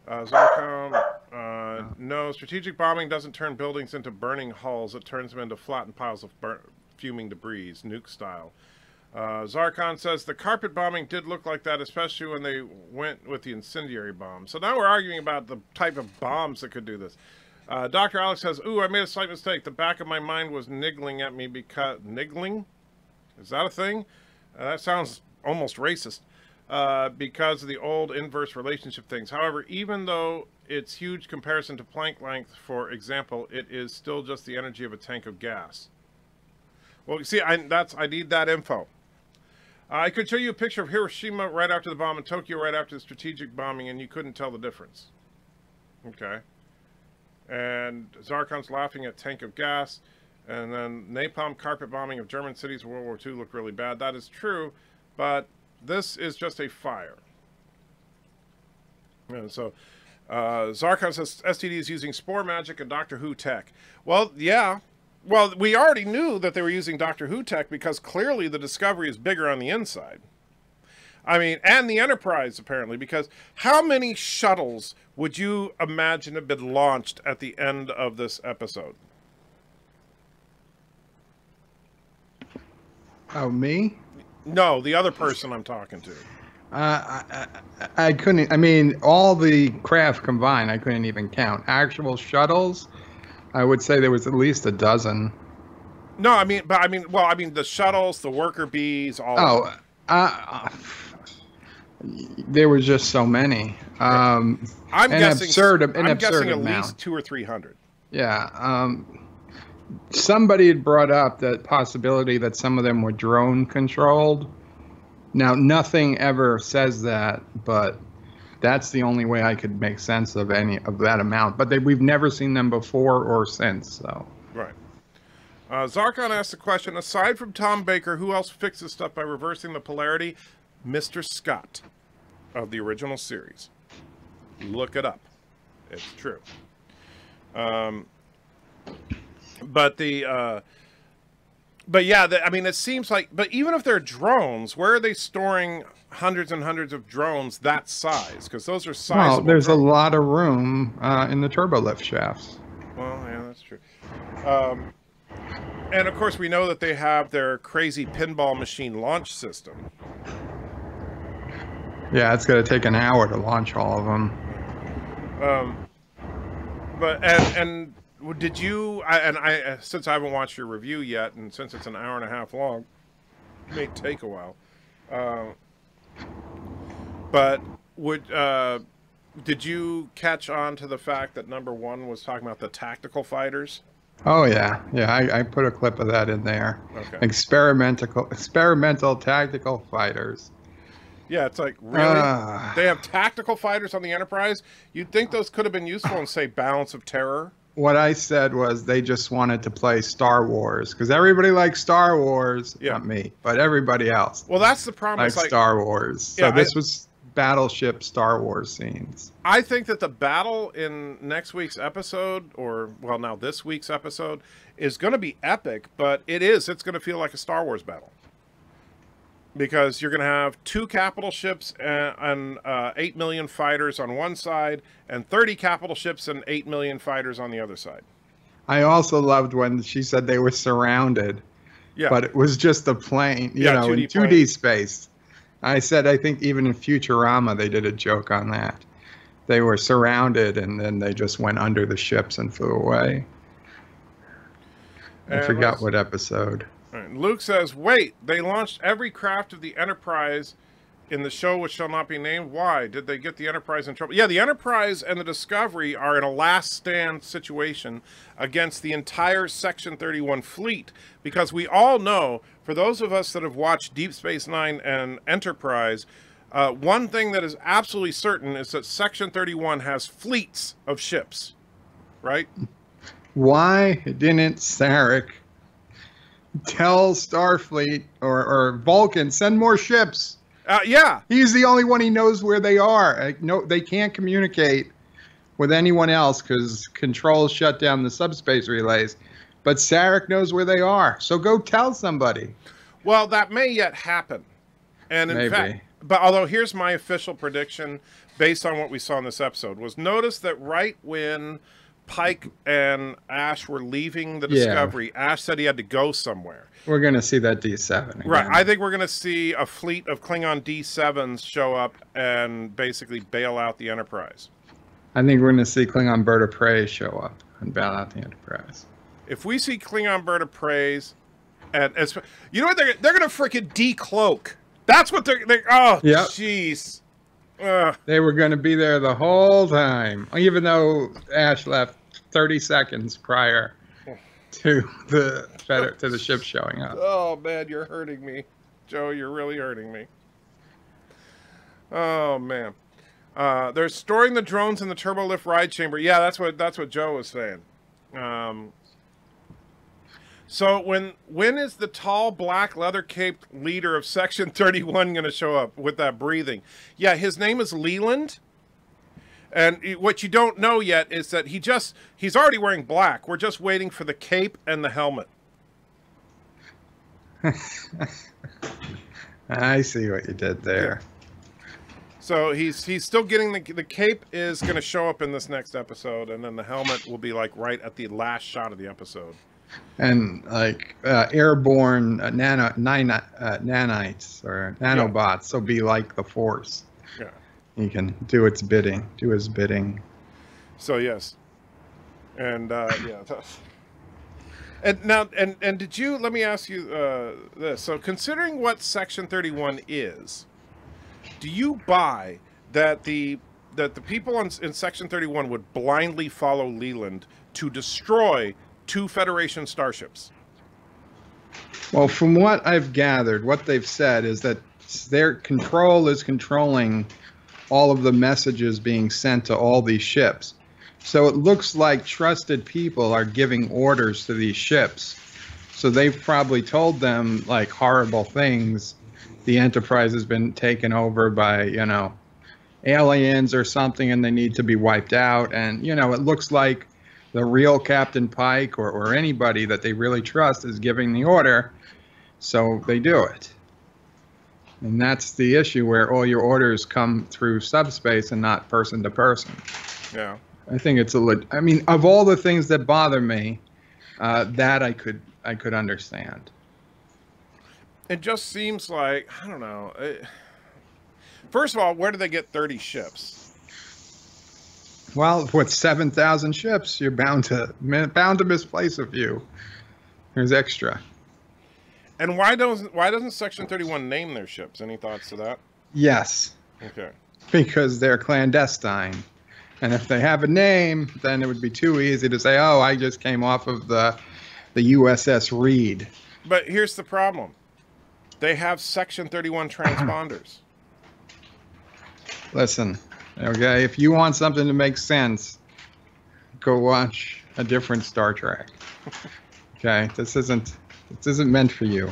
B: Zarkon, no, strategic bombing doesn't turn buildings into burning hulls. It turns them into flattened piles of fuming debris, nuke style. Zarkon says the carpet bombing did look like that, especially when they went with the incendiary bomb. So now we're arguing about the type of bombs that could do this. Dr. Alex says, ooh, I made a slight mistake. The back of my mind was niggling at me because... Niggling? Is that a thing? That sounds almost racist. Because of the old inverse relationship things. However, even though it's huge comparison to Planck length, for example, it is still just the energy of a tank of gas. Well, see, I need that info. I could show you a picture of Hiroshima right after the bomb and Tokyo right after the strategic bombing, and you couldn't tell the difference. Okay. And Zarkon's laughing at tank of gas. And then napalm carpet bombing of German cities in World War II looked really bad. That is true, but this is just a fire. And so Zarkon says STD is using spore magic and Doctor Who tech. Well, yeah. Well, we already knew that they were using Doctor Who tech because clearly the Discovery is bigger on the inside. I mean, and the Enterprise, apparently, because how many shuttles would you imagine have been launched at the end of this episode?
A: Oh, me?
B: No, the other person I'm talking to.
A: I couldn't, I mean, all the craft combined, I couldn't even count. Actual shuttles, I would say there was at least a dozen.
B: No, I mean, but I mean, well, I mean, the shuttles, the worker bees, all
A: there was just so many.
B: I'm guessing
A: absurd
B: at
A: amount.
B: least 200 or 300.
A: Yeah. Somebody had brought up the possibility that some of them were drone controlled. Now, nothing ever says that, but that's the only way I could make sense of any of that amount. But we've never seen them before or since, so.
B: Right. Zarkon asked the question, aside from Tom Baker, who else fixes stuff by reversing the polarity? Mr. Scott of the original series. Look it up. It's true. But yeah, I mean, it seems like, but even if they're drones, where are they storing hundreds and hundreds of drones that size? Because those are sizable.
A: Well, there's
B: drones.
A: a lot of room in the turbolift shafts.
B: Well, yeah, that's true. And of course, we know that they have their crazy pinball machine launch system.
A: Yeah, it's going to take an hour to launch all of them.
B: But and did you? I since I haven't watched your review yet, and since it's an hour and a half long, it may take a while. But did you catch on to the fact that #1 was talking about the tactical fighters?
A: Oh yeah, yeah. I put a clip of that in there.
B: Okay.
A: Experimental tactical fighters.
B: Yeah, it's like, really? They have tactical fighters on the Enterprise? You'd think those could have been useful in, say, Balance of Terror?
A: What I said was they just wanted to play Star Wars, because everybody likes Star Wars. Yeah. Not me, but everybody else.
B: Well, that's the problem.
A: Likes like Star Wars. So yeah, this was battleship Star Wars scenes.
B: I think that the battle in next week's episode, or, well, now this week's episode, is going to be epic, but it's going to feel like a Star Wars battle. Because you're going to have 2 capital ships and 8 million fighters on one side, and 30 capital ships and 8 million fighters on the other side.
A: I also loved when she said they were surrounded, but it was just a plane, you know, 2D in 2D space. I said, I think even in Futurama, they did a joke on that. They were surrounded, and then they just went under the ships and flew away. I forgot what episode.
B: Luke says, wait, they launched every craft of the Enterprise in the show which shall not be named. Why? Did they get the Enterprise in trouble? Yeah, the Enterprise and the Discovery are in a last stand situation against the entire Section 31 fleet. Because we all know, for those of us that have watched Deep Space Nine and Enterprise, One thing that is absolutely certain is that Section 31 has fleets of ships, right?
A: Why didn't Sarek tell Starfleet or Vulcan, send more ships?
B: Yeah.
A: He's the only one he knows where they are. Like, no, they can't communicate with anyone else because controls shut down the subspace relays. But Sarek knows where they are, so go tell somebody.
B: Well, that may yet happen. And in fact, but although here's my official prediction based on what we saw in this episode, was notice that right when Pike and Ash were leaving the Discovery, Ash said he had to go somewhere.
A: We're going to see that D7 again.
B: Right. I think we're going to see a fleet of Klingon D7s show up and basically bail out the Enterprise.
A: I think we're going to see Klingon BIRDOPREY show up and bail out the Enterprise.
B: If we see Klingon BIRDOPREYs, and you know what, they're going to freaking decloak. That's what they're oh, jeez.
A: They were going to be there the whole time, even though Ash left 30 seconds prior to the ship showing up.
B: Oh man, you're hurting me, Joe. You're really hurting me. Oh man, they're storing the drones in the turbolift ride chamber. Yeah, that's what Joe was saying. So when is the tall, black, leather-caped leader of Section 31 going to show up with that breathing? Yeah, his name is Leland. And what you don't know yet is that he's already wearing black. We're just waiting for the cape and the helmet.
A: I see what you did there.
B: Yeah. So he's still getting the cape is going to show up in this next episode, and then the helmet will be like right at the last shot of the episode.
A: And like airborne nanites or nanobots will be like the Force.
B: Yeah,
A: he can do its bidding, do his bidding.
B: So yes, and yeah. And now, and did you? Let me ask you this. So, considering what Section 31 is, do you buy that the people in Section 31 would blindly follow Leland to destroy 2 Federation starships?
A: Well, from what I've gathered, what they've said is that their control is controlling all of the messages being sent to all these ships. So it looks like trusted people are giving orders to these ships. So they've probably told them like horrible things. The Enterprise has been taken over by, you know, aliens or something, and they need to be wiped out. And, you know, it looks like the real Captain Pike or anybody that they really trust is giving the order, so they do it. And that's the issue, where all your orders come through subspace and not person to person.
B: Yeah.
A: I think it's I mean, of all the things that bother me, that I could understand.
B: It just seems like, I don't know. First of all, where do they get 30 ships?
A: Well, with 7,000 ships, you're bound to misplace a few. There's extra.
B: And why doesn't Section 31 name their ships? Any thoughts to that?
A: Yes.
B: Okay.
A: Because they're clandestine. And if they have a name, then it would be too easy to say, oh, I just came off of the USS Reed.
B: But here's the problem. They have Section 31 transponders.
A: Listen, okay, if you want something to make sense, go watch a different Star Trek. Okay, this isn't meant for you.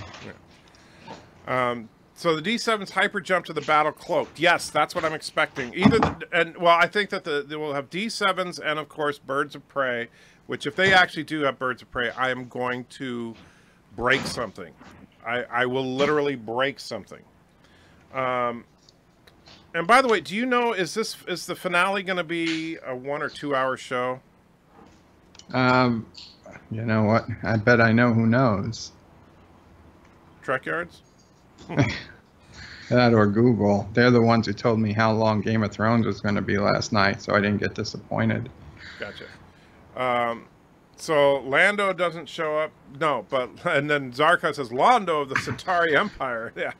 B: Yeah. So the D7s hyper jump to the battle cloaked. Yes, that's what I'm expecting. I think that they will have D7s and of course Birds of Prey, which if they actually do have Birds of Prey, I am going to break something. I will literally break something. And by the way, do you know, is the finale going to be a 1 or 2 hour show?
A: You know what? I bet I know who knows.
B: Trek Yards?
A: That or Google. They're the ones who told me how long Game of Thrones was going to be last night, so I didn't get disappointed.
B: Gotcha. So Lando doesn't show up. No, but and then Zarka says Londo of the Centauri Empire. Yeah.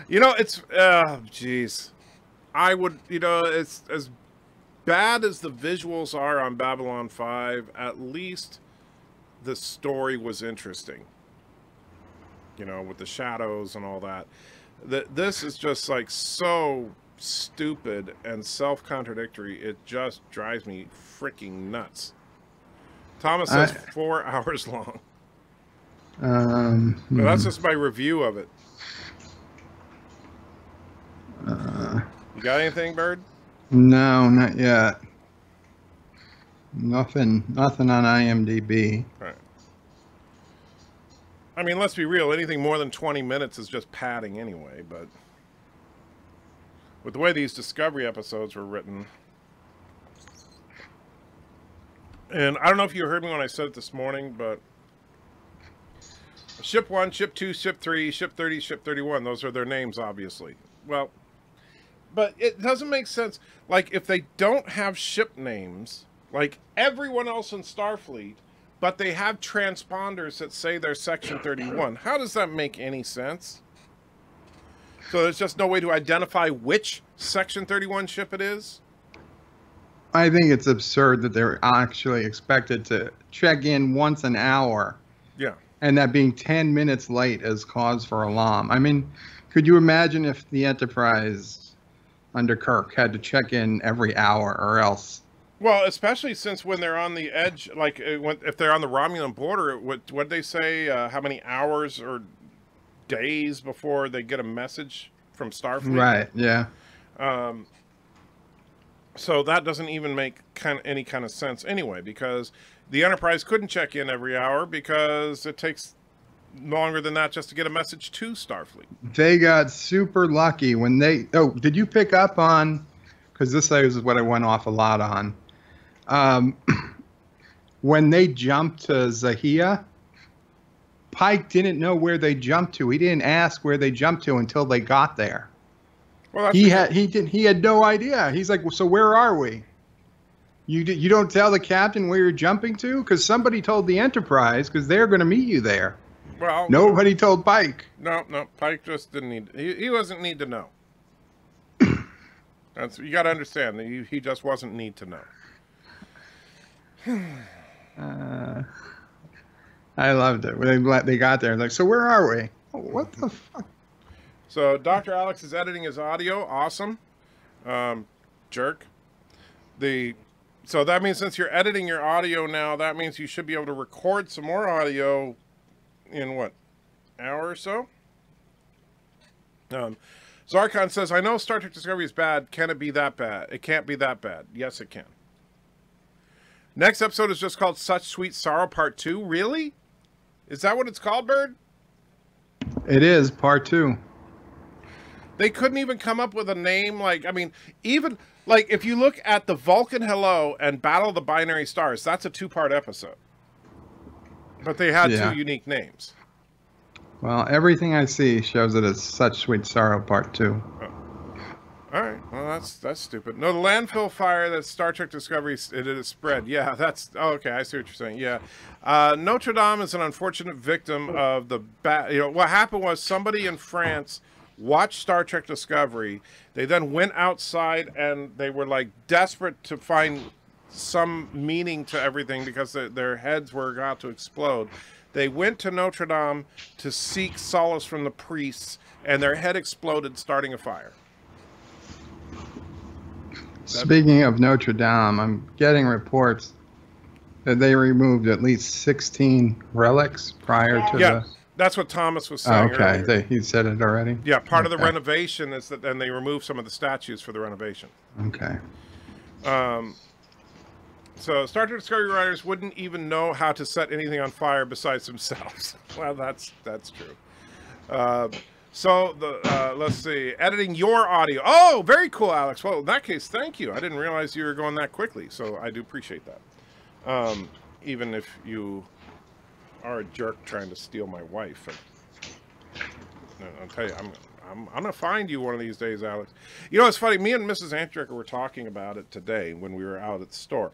B: You know, it's geez. I would, you know, it's as bad as the visuals are on Babylon 5, at least the story was interesting. You know, with the shadows and all that. This is just like so stupid and self-contradictory. It just drives me freaking nuts. Thomas says 4 hours long. But that's just my review of it. You got anything, Bird?
A: No, not yet. Nothing on IMDb.
B: Right. I mean, let's be real. Anything more than 20 minutes is just padding anyway, but with the way these Discovery episodes were written, and I don't know if you heard me when I said it this morning, but Ship 1, Ship 2, Ship 3, Ship 30, Ship 31, those are their names, obviously. Well, but it doesn't make sense. Like, if they don't have ship names, like everyone else in Starfleet, but they have transponders that say they're Section 31. How does that make any sense? So there's just no way to identify which Section 31 ship it is?
A: I think it's absurd that they're actually expected to check in once an hour.
B: Yeah.
A: And that being 10 minutes late is cause for alarm. I mean, could you imagine if the Enterprise under Kirk had to check in every hour or else?
B: Well, especially since when they're on the edge, like if they're on the Romulan border, what did they say? How many hours or days before they get a message from Starfleet?
A: Right. Yeah.
B: So that doesn't even make any kind of sense anyway, because the Enterprise couldn't check in every hour because it takes longer than that just to get a message to Starfleet.
A: They got super lucky when they. Oh, did you pick up on? Because this is what I went off a lot on. When they jumped to Zahia, Pike didn't know where they jumped to. He didn't ask where they jumped to until they got there. Well, he had no idea. He's like, well, so where are we? You don't tell the captain where you're jumping to? Because somebody told the Enterprise, because they're going to meet you there.
B: Well,
A: nobody told Pike.
B: No, Pike just didn't need. He doesn't need to know. You got to understand that he just wasn't need to know.
A: I loved it when they got there. Like, so where are we? Oh, what the fuck?
B: So Dr. Alex is editing his audio. Awesome. Jerk. So that means since you're editing your audio now, that means you should be able to record some more audio in what, hour or so? Zarkon says, I know Star Trek Discovery is bad. Can it be that bad? It can't be that bad. Yes, it can. Next episode is just called Such Sweet Sorrow Part 2. Really? Is that what it's called, Bird?
A: It is, Part 2.
B: They couldn't even come up with a name. Like, I mean, even, like, if you look at the Vulcan Hello and Battle of the Binary Stars, that's a 2-part episode. But they had 2 unique names.
A: Well, everything I see shows it as Such Sweet Sorrow Part 2.
B: Oh. All right. Well, that's stupid. No, the landfill fire that Star Trek Discovery it spread. Yeah, that's... Oh, okay, I see what you're saying. Yeah. Notre Dame is an unfortunate victim of the... what happened was somebody in France watched Star Trek Discovery. They then went outside and they were, like, desperate to find some meaning to everything because their heads were about to explode. They went to Notre Dame to seek solace from the priests, and their head exploded, starting a fire.
A: Speaking of Notre Dame, I'm getting reports that they removed at least 16 relics prior to the...
B: That's what Thomas was saying earlier.
A: He said it already?
B: Yeah, part of the renovation is that then they removed some of the statues for the renovation.
A: Okay.
B: So Star Trek Discovery writers wouldn't even know how to set anything on fire besides themselves. Well, that's true. Let's see. Editing your audio. Oh, very cool, Alex. Well, in that case, thank you. I didn't realize you were going that quickly, so I do appreciate that. Even if you are a jerk trying to steal my wife. I'll tell you, I'm going to find you one of these days, Alex. You know, it's funny. Me and Mrs. Antrecker were talking about it today when we were out at the store.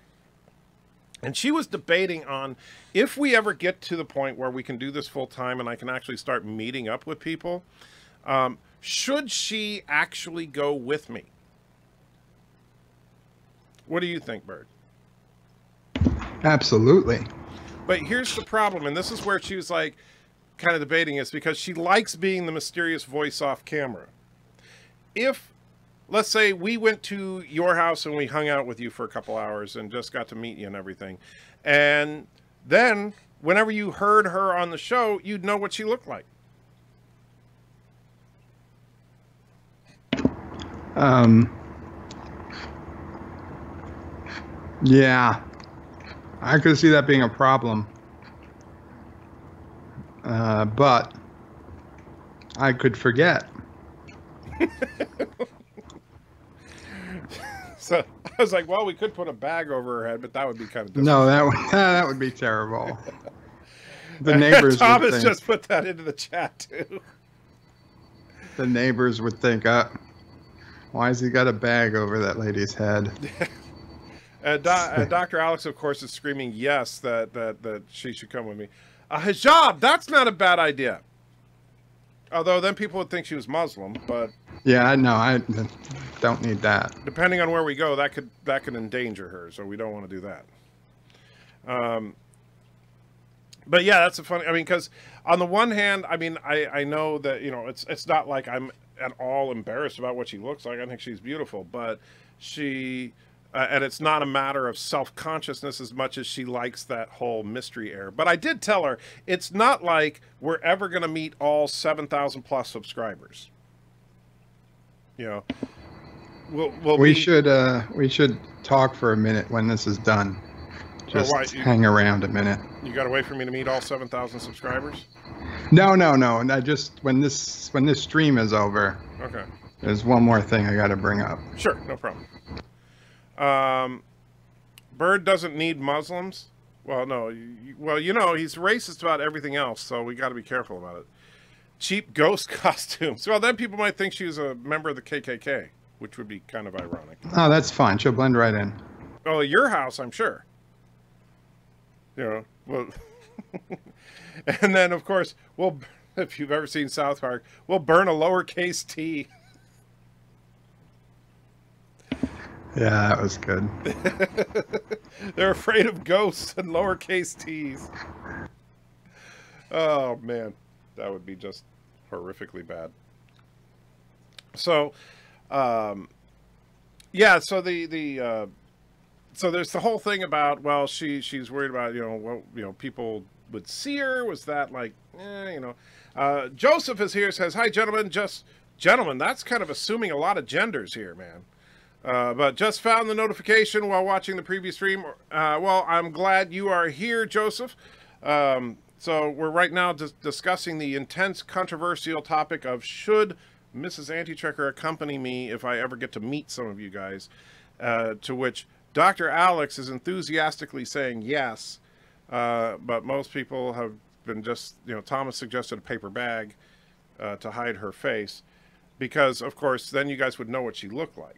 B: And she was debating on if we ever get to the point where we can do this full time and I can actually start meeting up with people, should she actually go with me? What do you think, Bird?
A: Absolutely.
B: But here's the problem, and this is where she was like, kind of debating is because she likes being the mysterious voice off camera. If, let's say, we went to your house and we hung out with you for a couple hours and just got to meet you and everything, and then whenever you heard her on the show, you'd know what she looked like.
A: Yeah, I could see that being a problem. But I could forget.
B: So I was like, well, we could put a bag over her head, but that would be kind of difficult.
A: No, that would be terrible. The neighbors
B: Thomas
A: would think,
B: just put that into the chat too.
A: The neighbors would think, why has he got a bag over that lady's head?
B: Dr. Alex, of course, is screaming yes that she should come with me. A hijab, that's not a bad idea. Although then people would think she was Muslim, but
A: yeah, no, I don't need that.
B: Depending on where we go, that could endanger her, so we don't want to do that. But yeah, that's a funny. I mean, because on the one hand, I mean, I know that, you know, it's not like I'm at all embarrassed about what she looks like. I think she's beautiful, but she. And it's not a matter of self-consciousness as much as she likes that whole mystery air. But I did tell her, it's not like we're ever going to meet all 7,000 plus subscribers. You know,
A: we should talk for a minute when this is done. Just hang around a minute.
B: You got to wait for me to meet all 7,000 subscribers?
A: No. I just when this stream is over.
B: Okay.
A: There's one more thing I got to bring up.
B: Sure, no problem. Bird doesn't need Muslims. Well, no. Well, you know, he's racist about everything else, so we got to be careful about it. Cheap ghost costumes. Well, then people might think she was a member of the KKK, which would be kind of ironic.
A: Oh, that's fine. She'll blend right in.
B: Oh, your house, I'm sure. You know, well, and then, of course, if you've ever seen South Park, we'll burn a lowercase t.
A: Yeah, that was good.
B: They're afraid of ghosts and lowercase t's. Oh, man. That would be just horrifically bad. So, yeah, so so there's the whole thing about, well, she's worried about, people would see her. Was that like, Joseph is here, says, hi, gentlemen. Gentlemen, that's kind of assuming a lot of genders here, man. But just found the notification while watching the previous stream. Well, I'm glad you are here, Joseph. So we're right now discussing the intense, controversial topic of should Mrs. Antitrekker accompany me if I ever get to meet some of you guys, to which Dr. Alex is enthusiastically saying yes, but most people have been just, Thomas suggested a paper bag to hide her face, because, of course, then you guys would know what she looked like.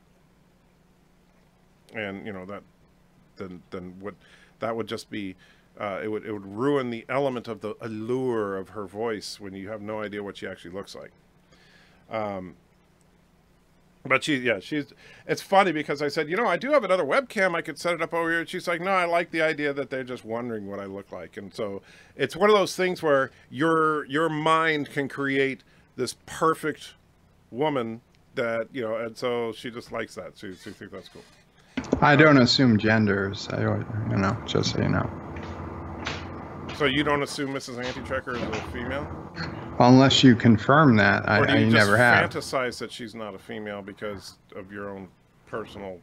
B: And that would just be it would ruin the element of the allure of her voice when you have no idea what she actually looks like. But it's funny because I said, I do have another webcam, I could set it up over here. And she's like, no, I like the idea that they're just wondering what I look like. And so it's one of those things where your mind can create this perfect woman that, and so she just likes that. She thinks that's cool.
A: I don't assume genders. Just so you know.
B: So you don't assume Mrs. Antitrekker is a female?
A: Well, unless you confirm that,
B: or do you
A: I never have.
B: Fantasize that she's not a female because of your own personal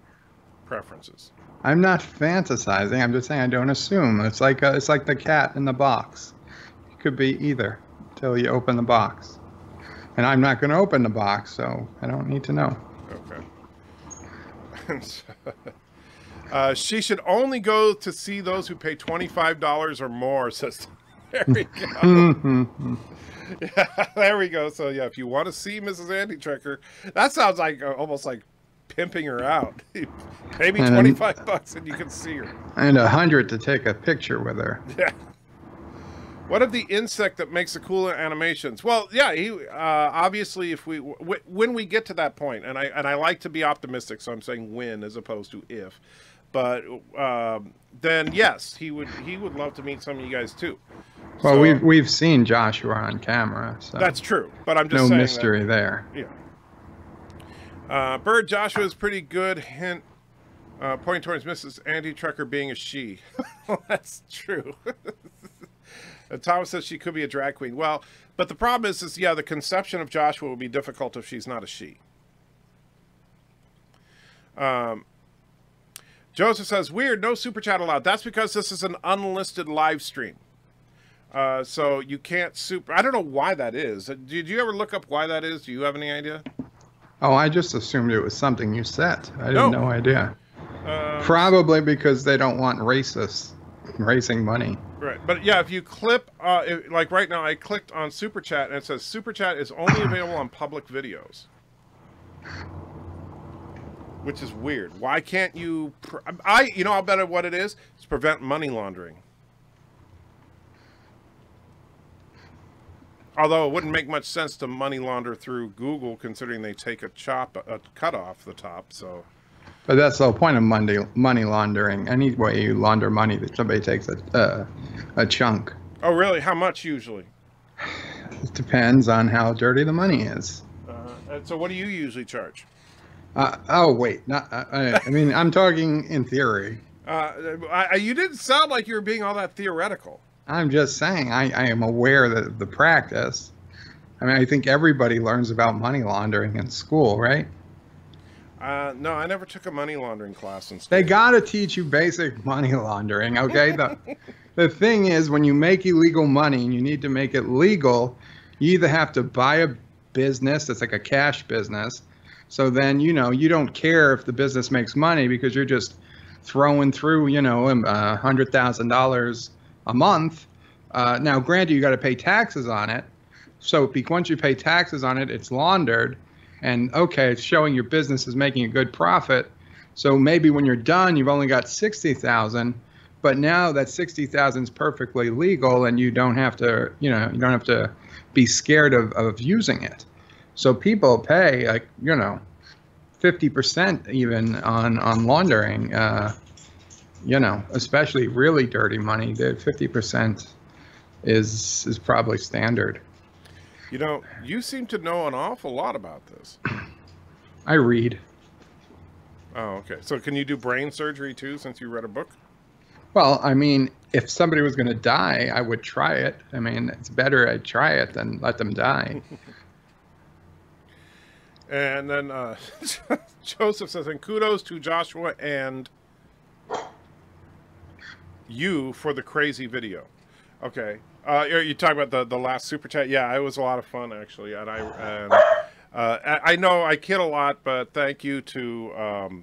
B: preferences?
A: I'm not fantasizing. I'm just saying I don't assume. It's like the cat in the box. It could be either until you open the box, and I'm not going to open the box, so I don't need to know.
B: Okay. She should only go to see those who pay $25 or more, says. There we go. Yeah, there we go. So yeah, if you want to see Mrs. Antitrekker, that sounds like almost like pimping her out. Pay me $25 and you can see her.
A: And $100 to take a picture with her.
B: Yeah. What of the insect that makes the cooler animations? Well, yeah, he obviously when we get to that point, and I like to be optimistic, so I'm saying when as opposed to if, but then yes, he would love to meet some of you guys too.
A: Well, we've seen Joshua on camera. So
B: that's true, but I'm just saying
A: no mystery there.
B: Yeah. Bird, Joshua is pretty good. Hint, pointing towards Mrs. Anti-Trucker being a she. Well, that's true. Thomas says she could be a drag queen. Well, but the problem is yeah, the conception of Joshua will be difficult if she's not a she. Joseph says, weird, no super chat allowed. That's because this is an unlisted live stream. So you can't I don't know why that is. Did you ever look up why that is? Do you have any idea?
A: Oh, I just assumed it was something you said. I had no idea. Probably because they don't want racists raising money.
B: Right, but yeah, if you clip, like right now, I clicked on Super Chat, and it says Super Chat is only available on public videos. Which is weird. Why can't you... you know, I'll bet what it is? It's prevent money laundering. Although it wouldn't make much sense to money launder through Google, considering they take a cut off the top. So,
A: but that's the whole point of money laundering. Any way you launder money, that somebody takes a chunk.
B: Oh, really? How much usually?
A: It depends on how dirty the money is.
B: And so, what do you usually charge?
A: Oh wait, not. I mean, I'm talking in theory.
B: You didn't sound like you were being all that theoretical.
A: I'm just saying, I am aware that the practice. I mean, I think everybody learns about money laundering in school, right?
B: No, I never took a money laundering class in school.
A: They got to teach you basic money laundering, okay? The thing is, when you make illegal money and you need to make it legal, you either have to buy a business that's like a cash business. So then, you know, you don't care if the business makes money because you're just throwing through, you know, $100,000 a month. Now, granted, you got to pay taxes on it. So once you pay taxes on it, it's laundered. And okay, it's showing your business is making a good profit. So maybe when you're done, you've only got 60,000. But now that 60,000 is perfectly legal, and you don't have to, you know, you don't have to be scared of using it. So people pay, like, you know, 50% even on laundering. You know, especially really dirty money, the 50% is probably standard.
B: You know, you seem to know an awful lot about this.
A: I read.
B: Oh, okay. So can you do brain surgery too, since you read a book?
A: Well, I mean, if somebody was going to die, I would try it. I mean, it's better I try it than let them die.
B: And then Joseph says, and kudos to Joshua and you for the crazy video. Okay. You talk about the last super chat. Yeah, it was a lot of fun actually. And I know I kid a lot, but thank you to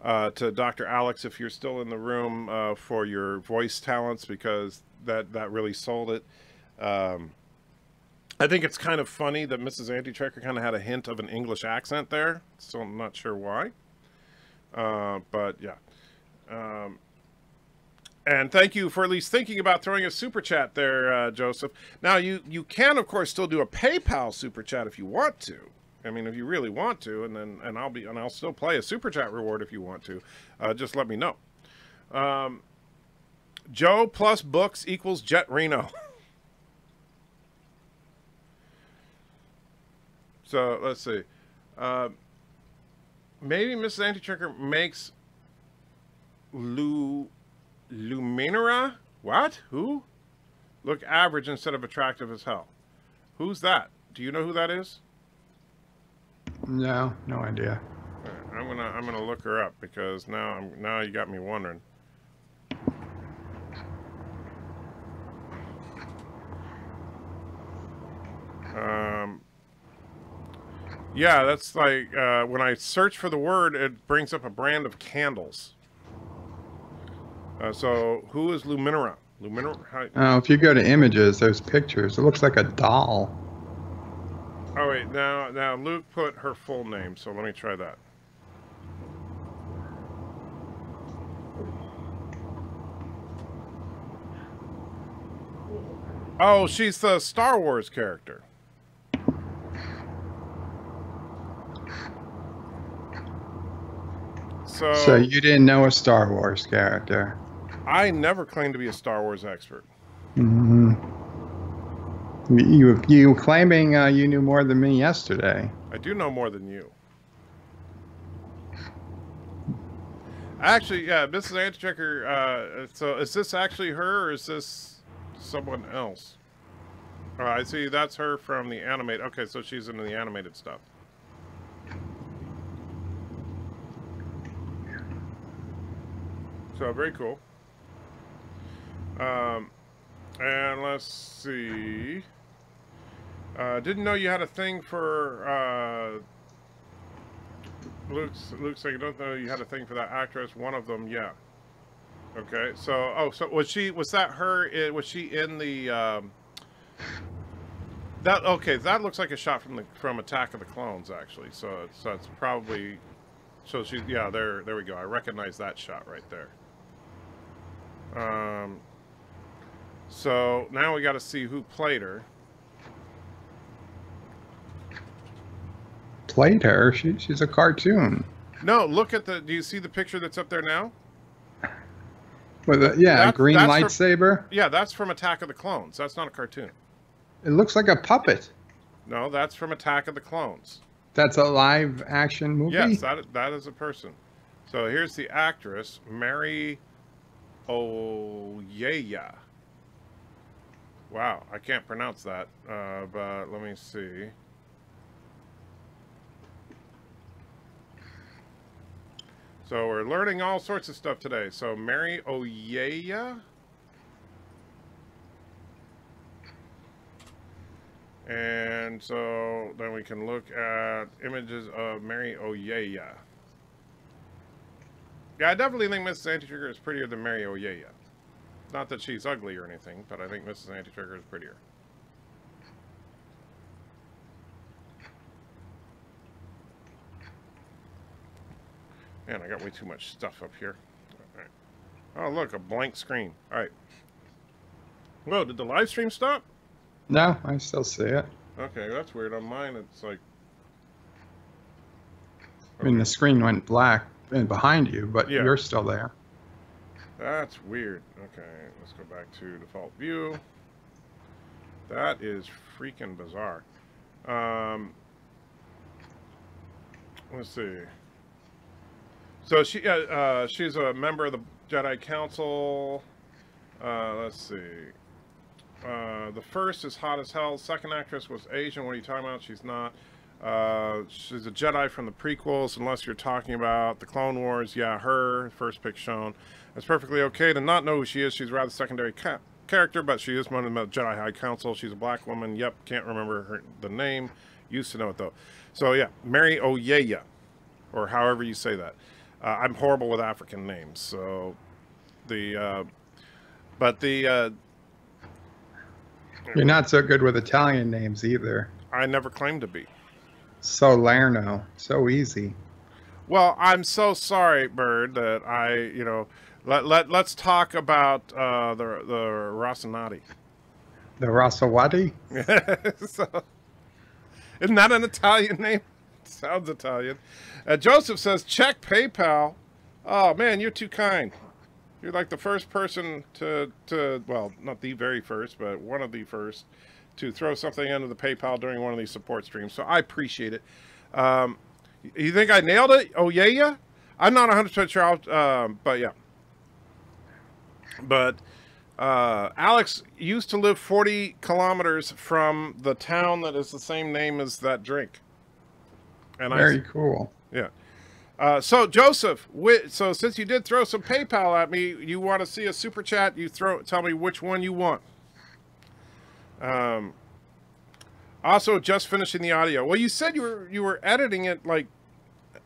B: Dr. Alex, if you're still in the room, for your voice talents, because that really sold it. I think it's kind of funny that Mrs. Anti-Trucker kind of had a hint of an English accent there. So I'm not sure why. But yeah. And thank you for at least thinking about throwing a super chat there, Joseph. Now, you can, of course, still do a PayPal super chat if you want to. I mean, if you really want to, and I'll still play a super chat reward if you want to. Just let me know. Joe plus books equals Jet Reno. So let's see. Maybe Mrs. Anti-Trucker makes Luminera? What? Who? Look average instead of attractive as hell. Who's that? Do you know who that is?
A: No, no idea.
B: Right, I'm gonna look her up, because now you got me wondering. Yeah, that's like when I search for the word, it brings up a brand of candles. So, who is Luminera? Luminera?
A: If you go to images, there's pictures. It looks like a doll.
B: Oh, wait. Now Luke put her full name, so let me try that. Oh, she's the Star Wars character.
A: So you didn't know a Star Wars character?
B: I never claimed to be a Star Wars expert.
A: Mm-hmm. You claiming you knew more than me yesterday.
B: I do know more than you. Actually, yeah, Mrs. Antichecker, so is this actually her or is this someone else? Oh, I see, that's her from the animated. Okay, so she's into the animated stuff. So, very cool. And let's see. Didn't know you had a thing for, Luke's saying, I don't know you had a thing for that actress. One of them, yeah. Okay, so, oh, so was that her, was she in the, okay, that looks like a shot from Attack of the Clones, actually. So it's probably, so she, yeah, there we go. I recognize that shot right there. So now we got to see who played her.
A: Played her? She's a cartoon.
B: No, look at do you see the picture that's up there now?
A: With a green lightsaber?
B: Yeah, that's from Attack of the Clones. That's not a cartoon.
A: It looks like a puppet.
B: No, that's from Attack of the Clones.
A: That's a live action movie?
B: Yes, that is a person. So here's the actress, Mary Oyeya. Wow, I can't pronounce that, but let me see. So we're learning all sorts of stuff today. So Mary Oyeya. And so then we can look at images of Mary Oyeya. Yeah, I definitely think Mrs. Antitrigger is prettier than Mary Oyeya. Not that she's ugly or anything, but I think Mrs. Antitrigger is prettier. Man, I got way too much stuff up here. All right. Oh, look, a blank screen. All right. Whoa, did the live stream stop?
A: No, I still see it.
B: Okay, that's weird. On mine, it's like...
A: I mean, the screen went black and behind you, but
B: yeah,
A: you're still there.
B: That's weird. Okay, let's go back to default view. That is freaking bizarre. Let's see. So she's a member of the Jedi Council. Let's see. The first is hot as hell. Second actress was Asian. What are you talking about? She's not. She's a Jedi from the prequels, unless you're talking about the Clone Wars. Yeah, her first pic shown. It's perfectly okay to not know who she is. She's a rather secondary character, but she is one of the Jedi High Council. She's a black woman. Yep, can't remember the name. Used to know it though. So yeah, Mary Oyeya, or however you say that. I'm horrible with African names, so you're
A: not so good with Italian names either.
B: I never claimed to be.
A: So Lerno, so easy.
B: Well, I'm so sorry, Bird, that let's talk about the Rossonati.
A: The Rossawati?
B: So, isn't that an Italian name? Sounds Italian. Joseph says, check PayPal. Oh, man, you're too kind. You're like the first person to well, not the very first, but one of the first to throw something into the PayPal during one of these support streams. So I appreciate it. You think I nailed it? Oh, yeah? I'm not 100% sure, but yeah. But Alex used to live 40 kilometers from the town that is the same name as that drink. And
A: very cool.
B: Yeah. So Joseph, so since you did throw some PayPal at me, you want to see a super chat? You tell me which one you want. Also, just finishing the audio. Well, you said you were editing it like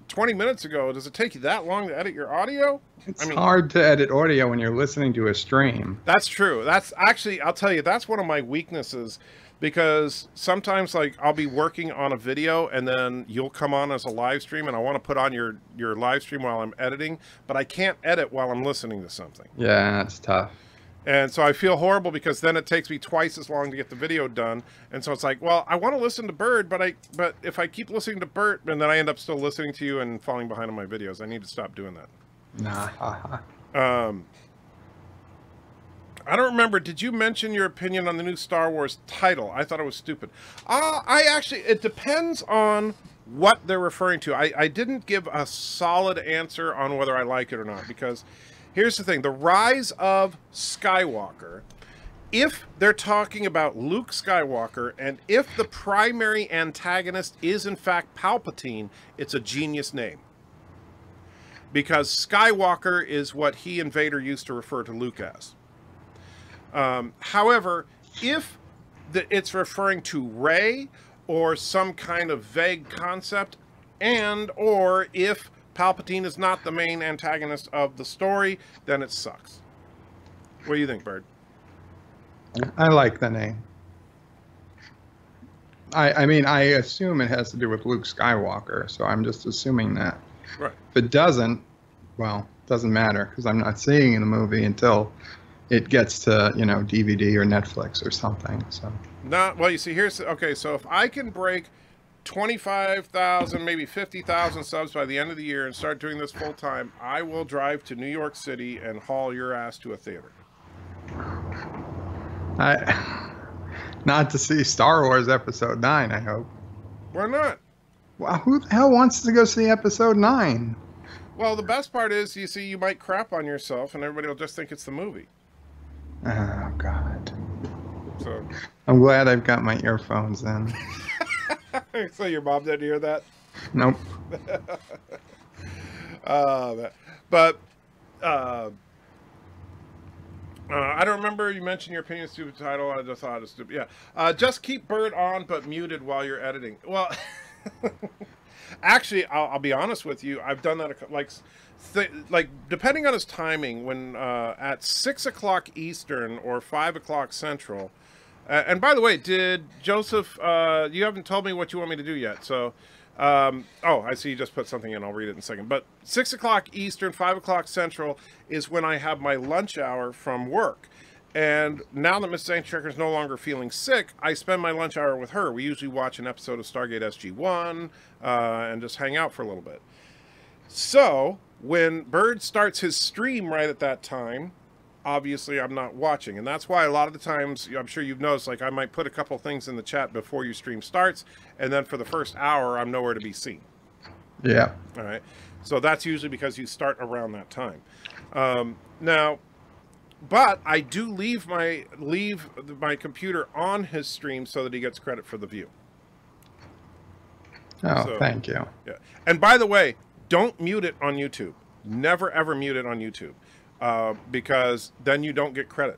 B: 20 minutes ago. Does it take you that long to edit your audio?
A: It's hard to edit audio when you're listening to a stream.
B: That's true. That's actually, I'll tell you, that's one of my weaknesses. Because sometimes, like, I'll be working on a video and then you'll come on as a live stream and I want to put on your live stream while I'm editing, but I can't edit while I'm listening to something.
A: Yeah, that's tough.
B: And so I feel horrible because then it takes me twice as long to get the video done. And so it's like, well, I want to listen to Bird, but if I keep listening to Bird and then I end up still listening to you and falling behind on my videos, I need to stop doing that.
A: Nah.
B: I don't remember. Did you mention your opinion on the new Star Wars title? I thought it was stupid. I actually, it depends on what they're referring to. I didn't give a solid answer on whether I like it or not, because here's the thing. The Rise of Skywalker, if they're talking about Luke Skywalker, and if the primary antagonist is in fact Palpatine, it's a genius name. Because Skywalker is what he and Vader used to refer to Luke as. However, if it's referring to Rey or some kind of vague concept, and or if Palpatine is not the main antagonist of the story, then it sucks. What do you think, Bird?
A: I like the name. I mean, I assume it has to do with Luke Skywalker, so I'm just assuming that.
B: Right.
A: If it doesn't, well, it doesn't matter, because I'm not seeing the movie until it gets to, you know, DVD or Netflix or something. So.
B: Well, you see, okay, so if I can break 25,000, maybe 50,000 subs by the end of the year and start doing this full time, I will drive to New York City and haul your ass to a theater.
A: Not to see Star Wars Episode 9, I hope.
B: Why not?
A: Well, who the hell wants to go see Episode 9?
B: Well, the best part is, you see, you might crap on yourself and everybody will just think it's the movie.
A: Oh, God.
B: So
A: I'm glad I've got my earphones in.
B: So your mom didn't hear that?
A: Nope.
B: I don't remember. You mentioned your opinion, stupid title. I just thought it was stupid. Yeah. Just keep Bird on, but muted while you're editing. Well, actually, I'll be honest with you. I've done that like depending on his timing. When at 6 o'clock Eastern or 5 o'clock Central. And by the way, did Joseph? You haven't told me what you want me to do yet. So, oh, I see you just put something in. I'll read it in a second. But 6 o'clock Eastern, 5 o'clock Central is when I have my lunch hour from work. And now that Mrs. Anti-Tracker is no longer feeling sick, I spend my lunch hour with her. We usually watch an episode of Stargate SG-1 and just hang out for a little bit. So when Bird starts his stream right at that time, obviously I'm not watching, and that's why a lot of the times, I'm sure you've noticed, like I might put a couple things in the chat before your stream starts, and then for the first hour I'm nowhere to be seen.
A: Yeah.
B: All right. So that's usually because you start around that time. Now, but I do leave my computer on his stream so that he gets credit for the view.
A: Oh,
B: so,
A: thank you.
B: Yeah. And by the way, don't mute it on YouTube. Never ever mute it on YouTube. Because then you don't get credit.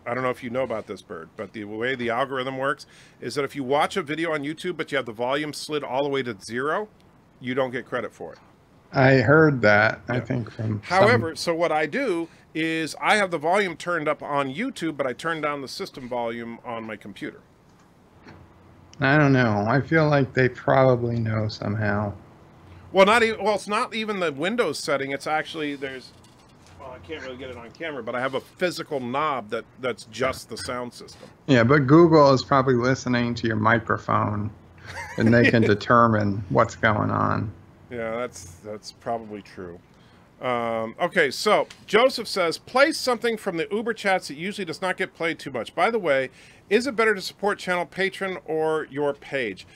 B: I don't know if you know about this, Bird, but the way the algorithm works is that if you watch a video on YouTube but you have the volume slid all the way to 0, you don't get credit for it.
A: I heard that,
B: yeah.
A: I think from
B: However, so what I do is I have the volume turned up on YouTube, but I turn down the system volume on my computer.
A: I don't know. I feel like they probably know somehow.
B: Well, not even. Well, it's not even the Windows setting. It's actually there's. I can't really get it on camera, but I have a physical knob that's just the sound system.
A: Yeah, but Google is probably listening to your microphone, and they can determine what's going on.
B: Yeah, that's probably true. Okay, so Joseph says, play something from the UBERCHATs that usually does not get played too much. By the way, is it better to support channel patron or your page?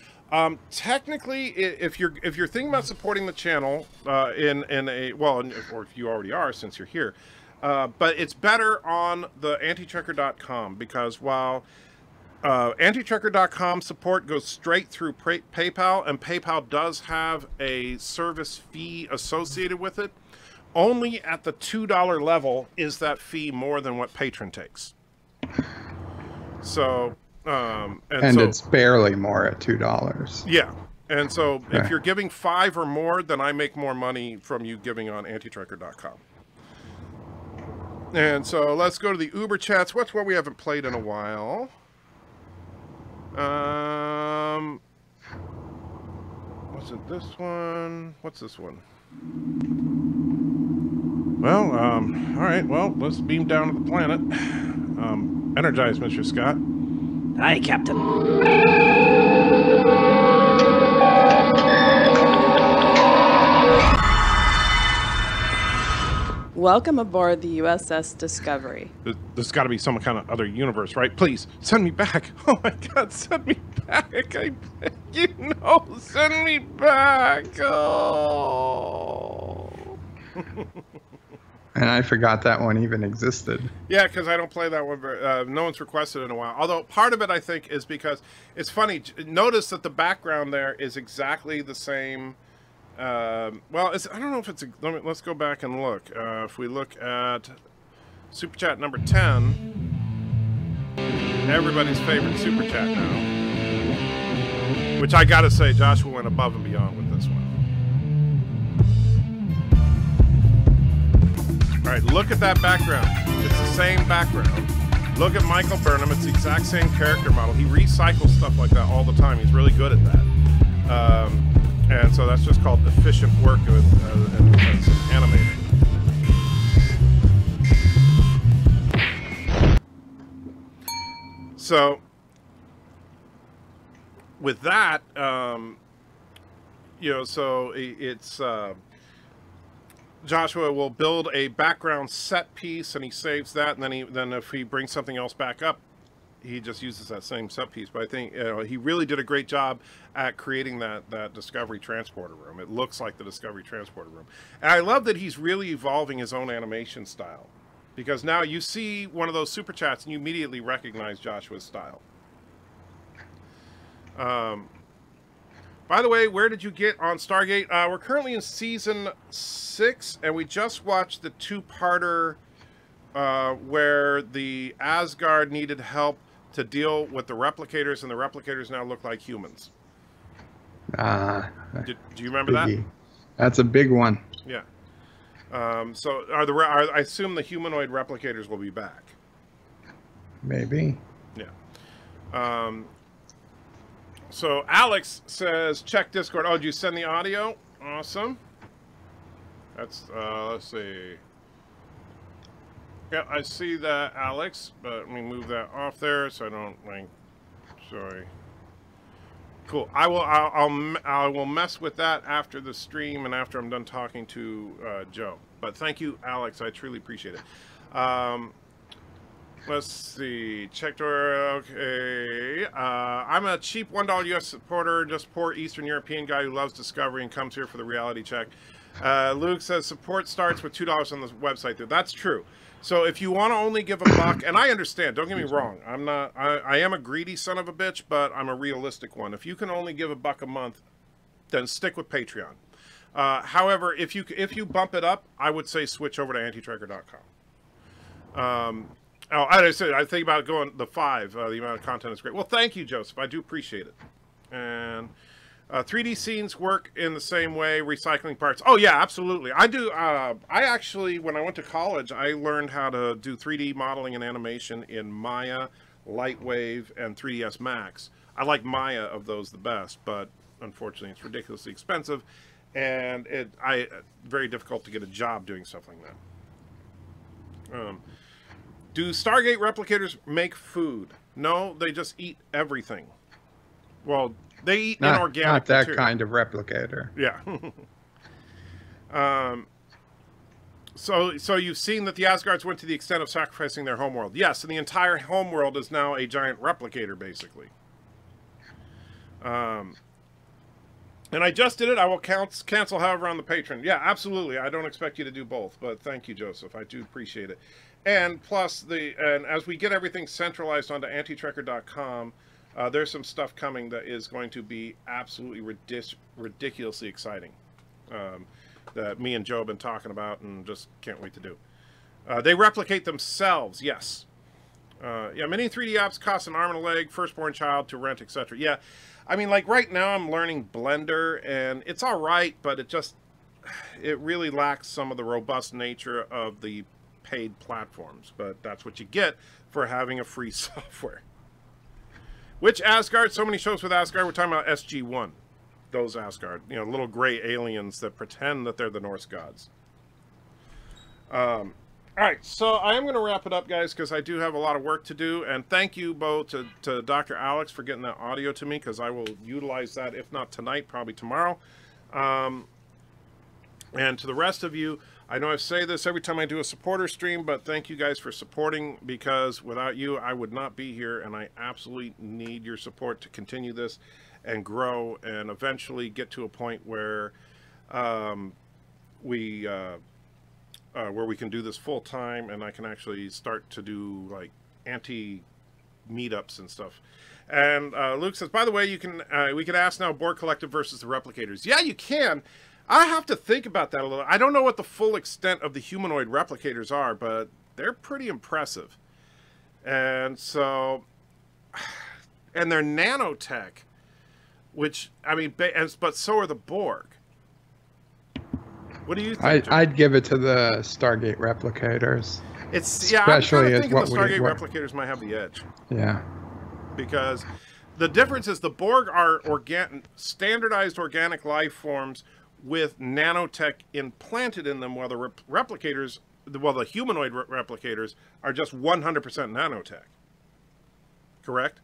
B: Technically, if you're thinking about supporting the channel or if you already are since you're here, but it's better on the antitracker.com, because while antitracker.com support goes straight through PayPal, and PayPal does have a service fee associated with it, only at the $2 level is that fee more than what Patron takes. So. And so,
A: it's barely more at $2.
B: Yeah, and so if you're giving 5 or more, then I make more money from you giving on antitracker.com. And so let's go to the UBERCHATs. What's what we haven't played in a while? Was it this one? What's this one? Well, all right. Well, let's beam down to the planet. Energize, Mr. Scott.
F: Aye, Captain. Welcome aboard the USS Discovery.
B: There's got to be some kind of other universe, right? Please, send me back. Oh my God, send me back. Send me back. Oh.
A: And I forgot that one even existed.
B: Yeah, because I don't play that one. No one's requested in a while. Although part of it, I think, is because it's funny. Notice that the background there is exactly the same. Well, I don't know if it's. Let's go back and look. If we look at Super Chat number 10, everybody's favorite Super Chat now, which I gotta say, Joshua went above and beyond with this one. All right, look at that background. It's the same background. Look at Michael Burnham. It's the exact same character model. He recycles stuff like that all the time. He's really good at that. And so that's just called efficient work as an animator. So with that, you know, so it's Joshua will build a background set piece, and he saves that, and then if he brings something else back up, he just uses that same set piece. But I think, you know, he really did a great job at creating that Discovery transporter room. It looks like the Discovery transporter room, and I love that he's really evolving his own animation style, because now you see one of those super chats and you immediately recognize Joshua's style. By the way, where did you get on Stargate? We're currently in season 6, and we just watched the 2-parter where the Asgard needed help to deal with the replicators, and the replicators now look like humans. Do you remember that?
A: That's a big one.
B: Yeah. So I assume the humanoid replicators will be back.
A: Maybe.
B: Yeah. So Alex says, check Discord. Oh, did you send the audio? Awesome. That's, let's see. Yeah, I see that, Alex, but let me move that off there so I don't, like, sorry. Cool. I will mess with that after the stream and after I'm done talking to Joe. But thank you, Alex. I truly appreciate it. Let's see. Check door. Okay. I'm a cheap $1 US supporter, just poor Eastern European guy who loves Discovery and comes here for the reality check. Luke says support starts with $2 on the website. That's true. So if you want to only give $1, and I understand, don't get me wrong, I am a greedy son of a bitch, but I'm a realistic one. If you can only give $1 a month, then stick with Patreon. However, if you bump it up, I would say switch over to antitracker.com. Oh, I think about going the 5. The amount of content is great. Well, thank you, Joseph. I do appreciate it. And 3D scenes work in the same way, recycling parts. Oh, yeah, absolutely. I do. I actually, when I went to college, I learned how to do 3D modeling and animation in Maya, Lightwave, and 3ds Max. I like Maya of those the best, but unfortunately, it's ridiculously expensive, and very difficult to get a job doing stuff like that. Do Stargate replicators make food? No, they just eat everything. Well, they eat inorganic
A: Not that
B: material.
A: kind of replicator.
B: Yeah. So you've seen that the Asgards went to the extent of sacrificing their homeworld. Yes, and the entire homeworld is now a giant replicator, basically. And I just did it. I will cancel, however, on the Patreon. Yeah, absolutely. I don't expect you to do both, but thank you, Joseph. I do appreciate it. And plus, and as we get everything centralized onto antitracker.com, there's some stuff coming that is going to be absolutely ridiculously exciting, that me and Joe have been talking about and just can't wait to do. They replicate themselves, yes. Yeah, many 3D apps cost an arm and a leg, firstborn child to rent, etc. Yeah, I mean, like right now I'm learning Blender, and it's all right, but it really lacks some of the robust nature of the paid platforms. But that's what you get for having a free software. Which Asgard? So many shows with Asgard. We're talking about SG-1. Those Asgard. You know, little gray aliens that pretend that they're the Norse gods. All right, so I am going to wrap it up, guys, because I do have a lot of work to do. And thank you both to Dr. Alex for getting that audio to me, because I will utilize that, if not tonight, probably tomorrow. And to the rest of you, I know I say this every time I do a supporter stream, but thank you guys for supporting, because without you, I would not be here, and I absolutely need your support to continue this and grow and eventually get to a point where we can do this full time, and I can actually start to do like anti-meetups and stuff. And Luke says, by the way, you can we could ask now Borg Collective versus the Replicators. Yeah, you can. I have to think about that a little. I don't know what the full extent of the humanoid replicators are, but they're pretty impressive. And so, and they're nanotech, which, I mean, but so are the Borg. What do you think?
A: I'd give it to the Stargate replicators.
B: It's, yeah,
A: especially
B: I'm
A: as
B: thinking
A: what
B: the Stargate replicators might have the edge.
A: Yeah.
B: Because the difference is the Borg are standardized organic life forms with nanotech implanted in them, while the replicators, well, the humanoid replicators are just 100% nanotech. Correct?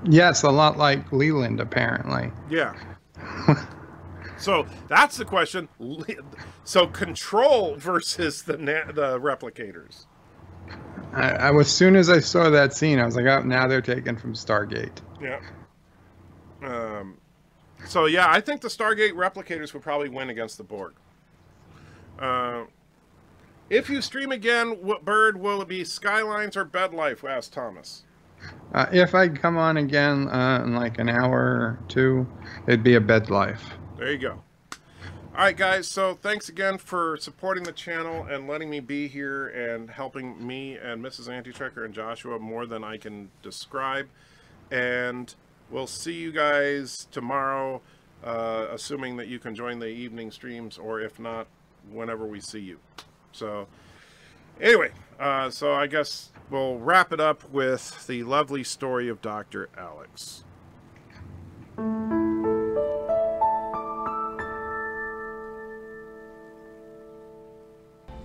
A: Yes, a lot like Leland, apparently.
B: Yeah. So that's the question. So Control versus the replicators.
A: As soon as I saw that scene, I was like, oh, now they're taken from Stargate.
B: Yeah. So yeah, I think the Stargate replicators would probably win against the Borg. If you stream again, what Bird will it be? Skylines or Bed Life? Asked Thomas.
A: If I come on again in like an hour or two, it'd be a Bed Life.
B: There you go. All right, guys. So thanks again for supporting the channel and letting me be here and helping me and Mrs. Anti-Trekker and Joshua more than I can describe. And we'll see you guys tomorrow, assuming that you can join the evening streams, or if not, whenever we see you. So anyway, so I guess we'll wrap it up with the lovely story of Dr. Alex.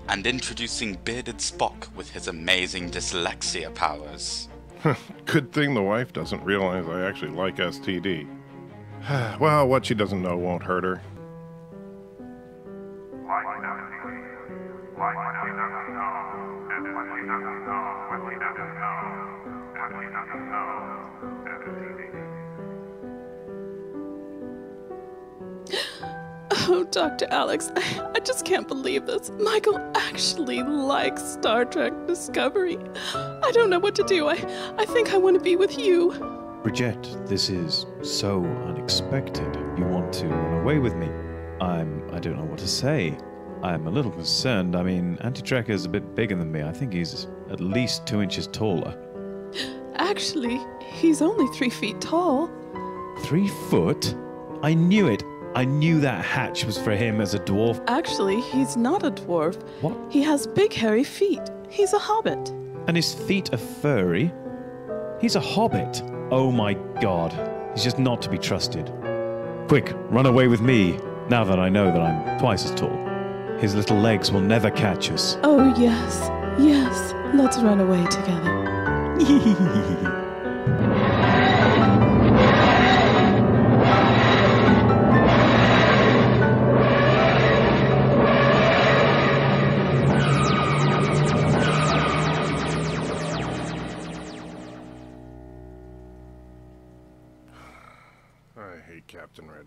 G: And introducing Bearded Spock with his amazing dyslexia powers.
B: Good thing the wife doesn't realize I actually like STD. Well, what she doesn't know won't hurt her.
F: Oh, Dr. Alex, I just can't believe this. Michael actually likes Star Trek Discovery. I don't know what to do. I think I want to be with you.
H: Bridget, this is so unexpected. You want to run away with me? I don't know what to say. I'm a little concerned. I mean, Anti-Trekker is a bit bigger than me. I think he's at least 2 inches taller.
F: Actually, he's only 3 feet tall.
H: 3 foot? I knew it. I knew that hatch was for him as a dwarf.
F: Actually, he's not a dwarf.
H: What?
F: He has big hairy feet. He's a hobbit.
H: And his feet are furry? He's a hobbit. Oh my god. He's just not to be trusted. Quick, run away with me, now that I know that I'm twice as tall. His little legs will never catch us.
F: Oh yes, yes. Let's run away together.
B: I hate Captain Red.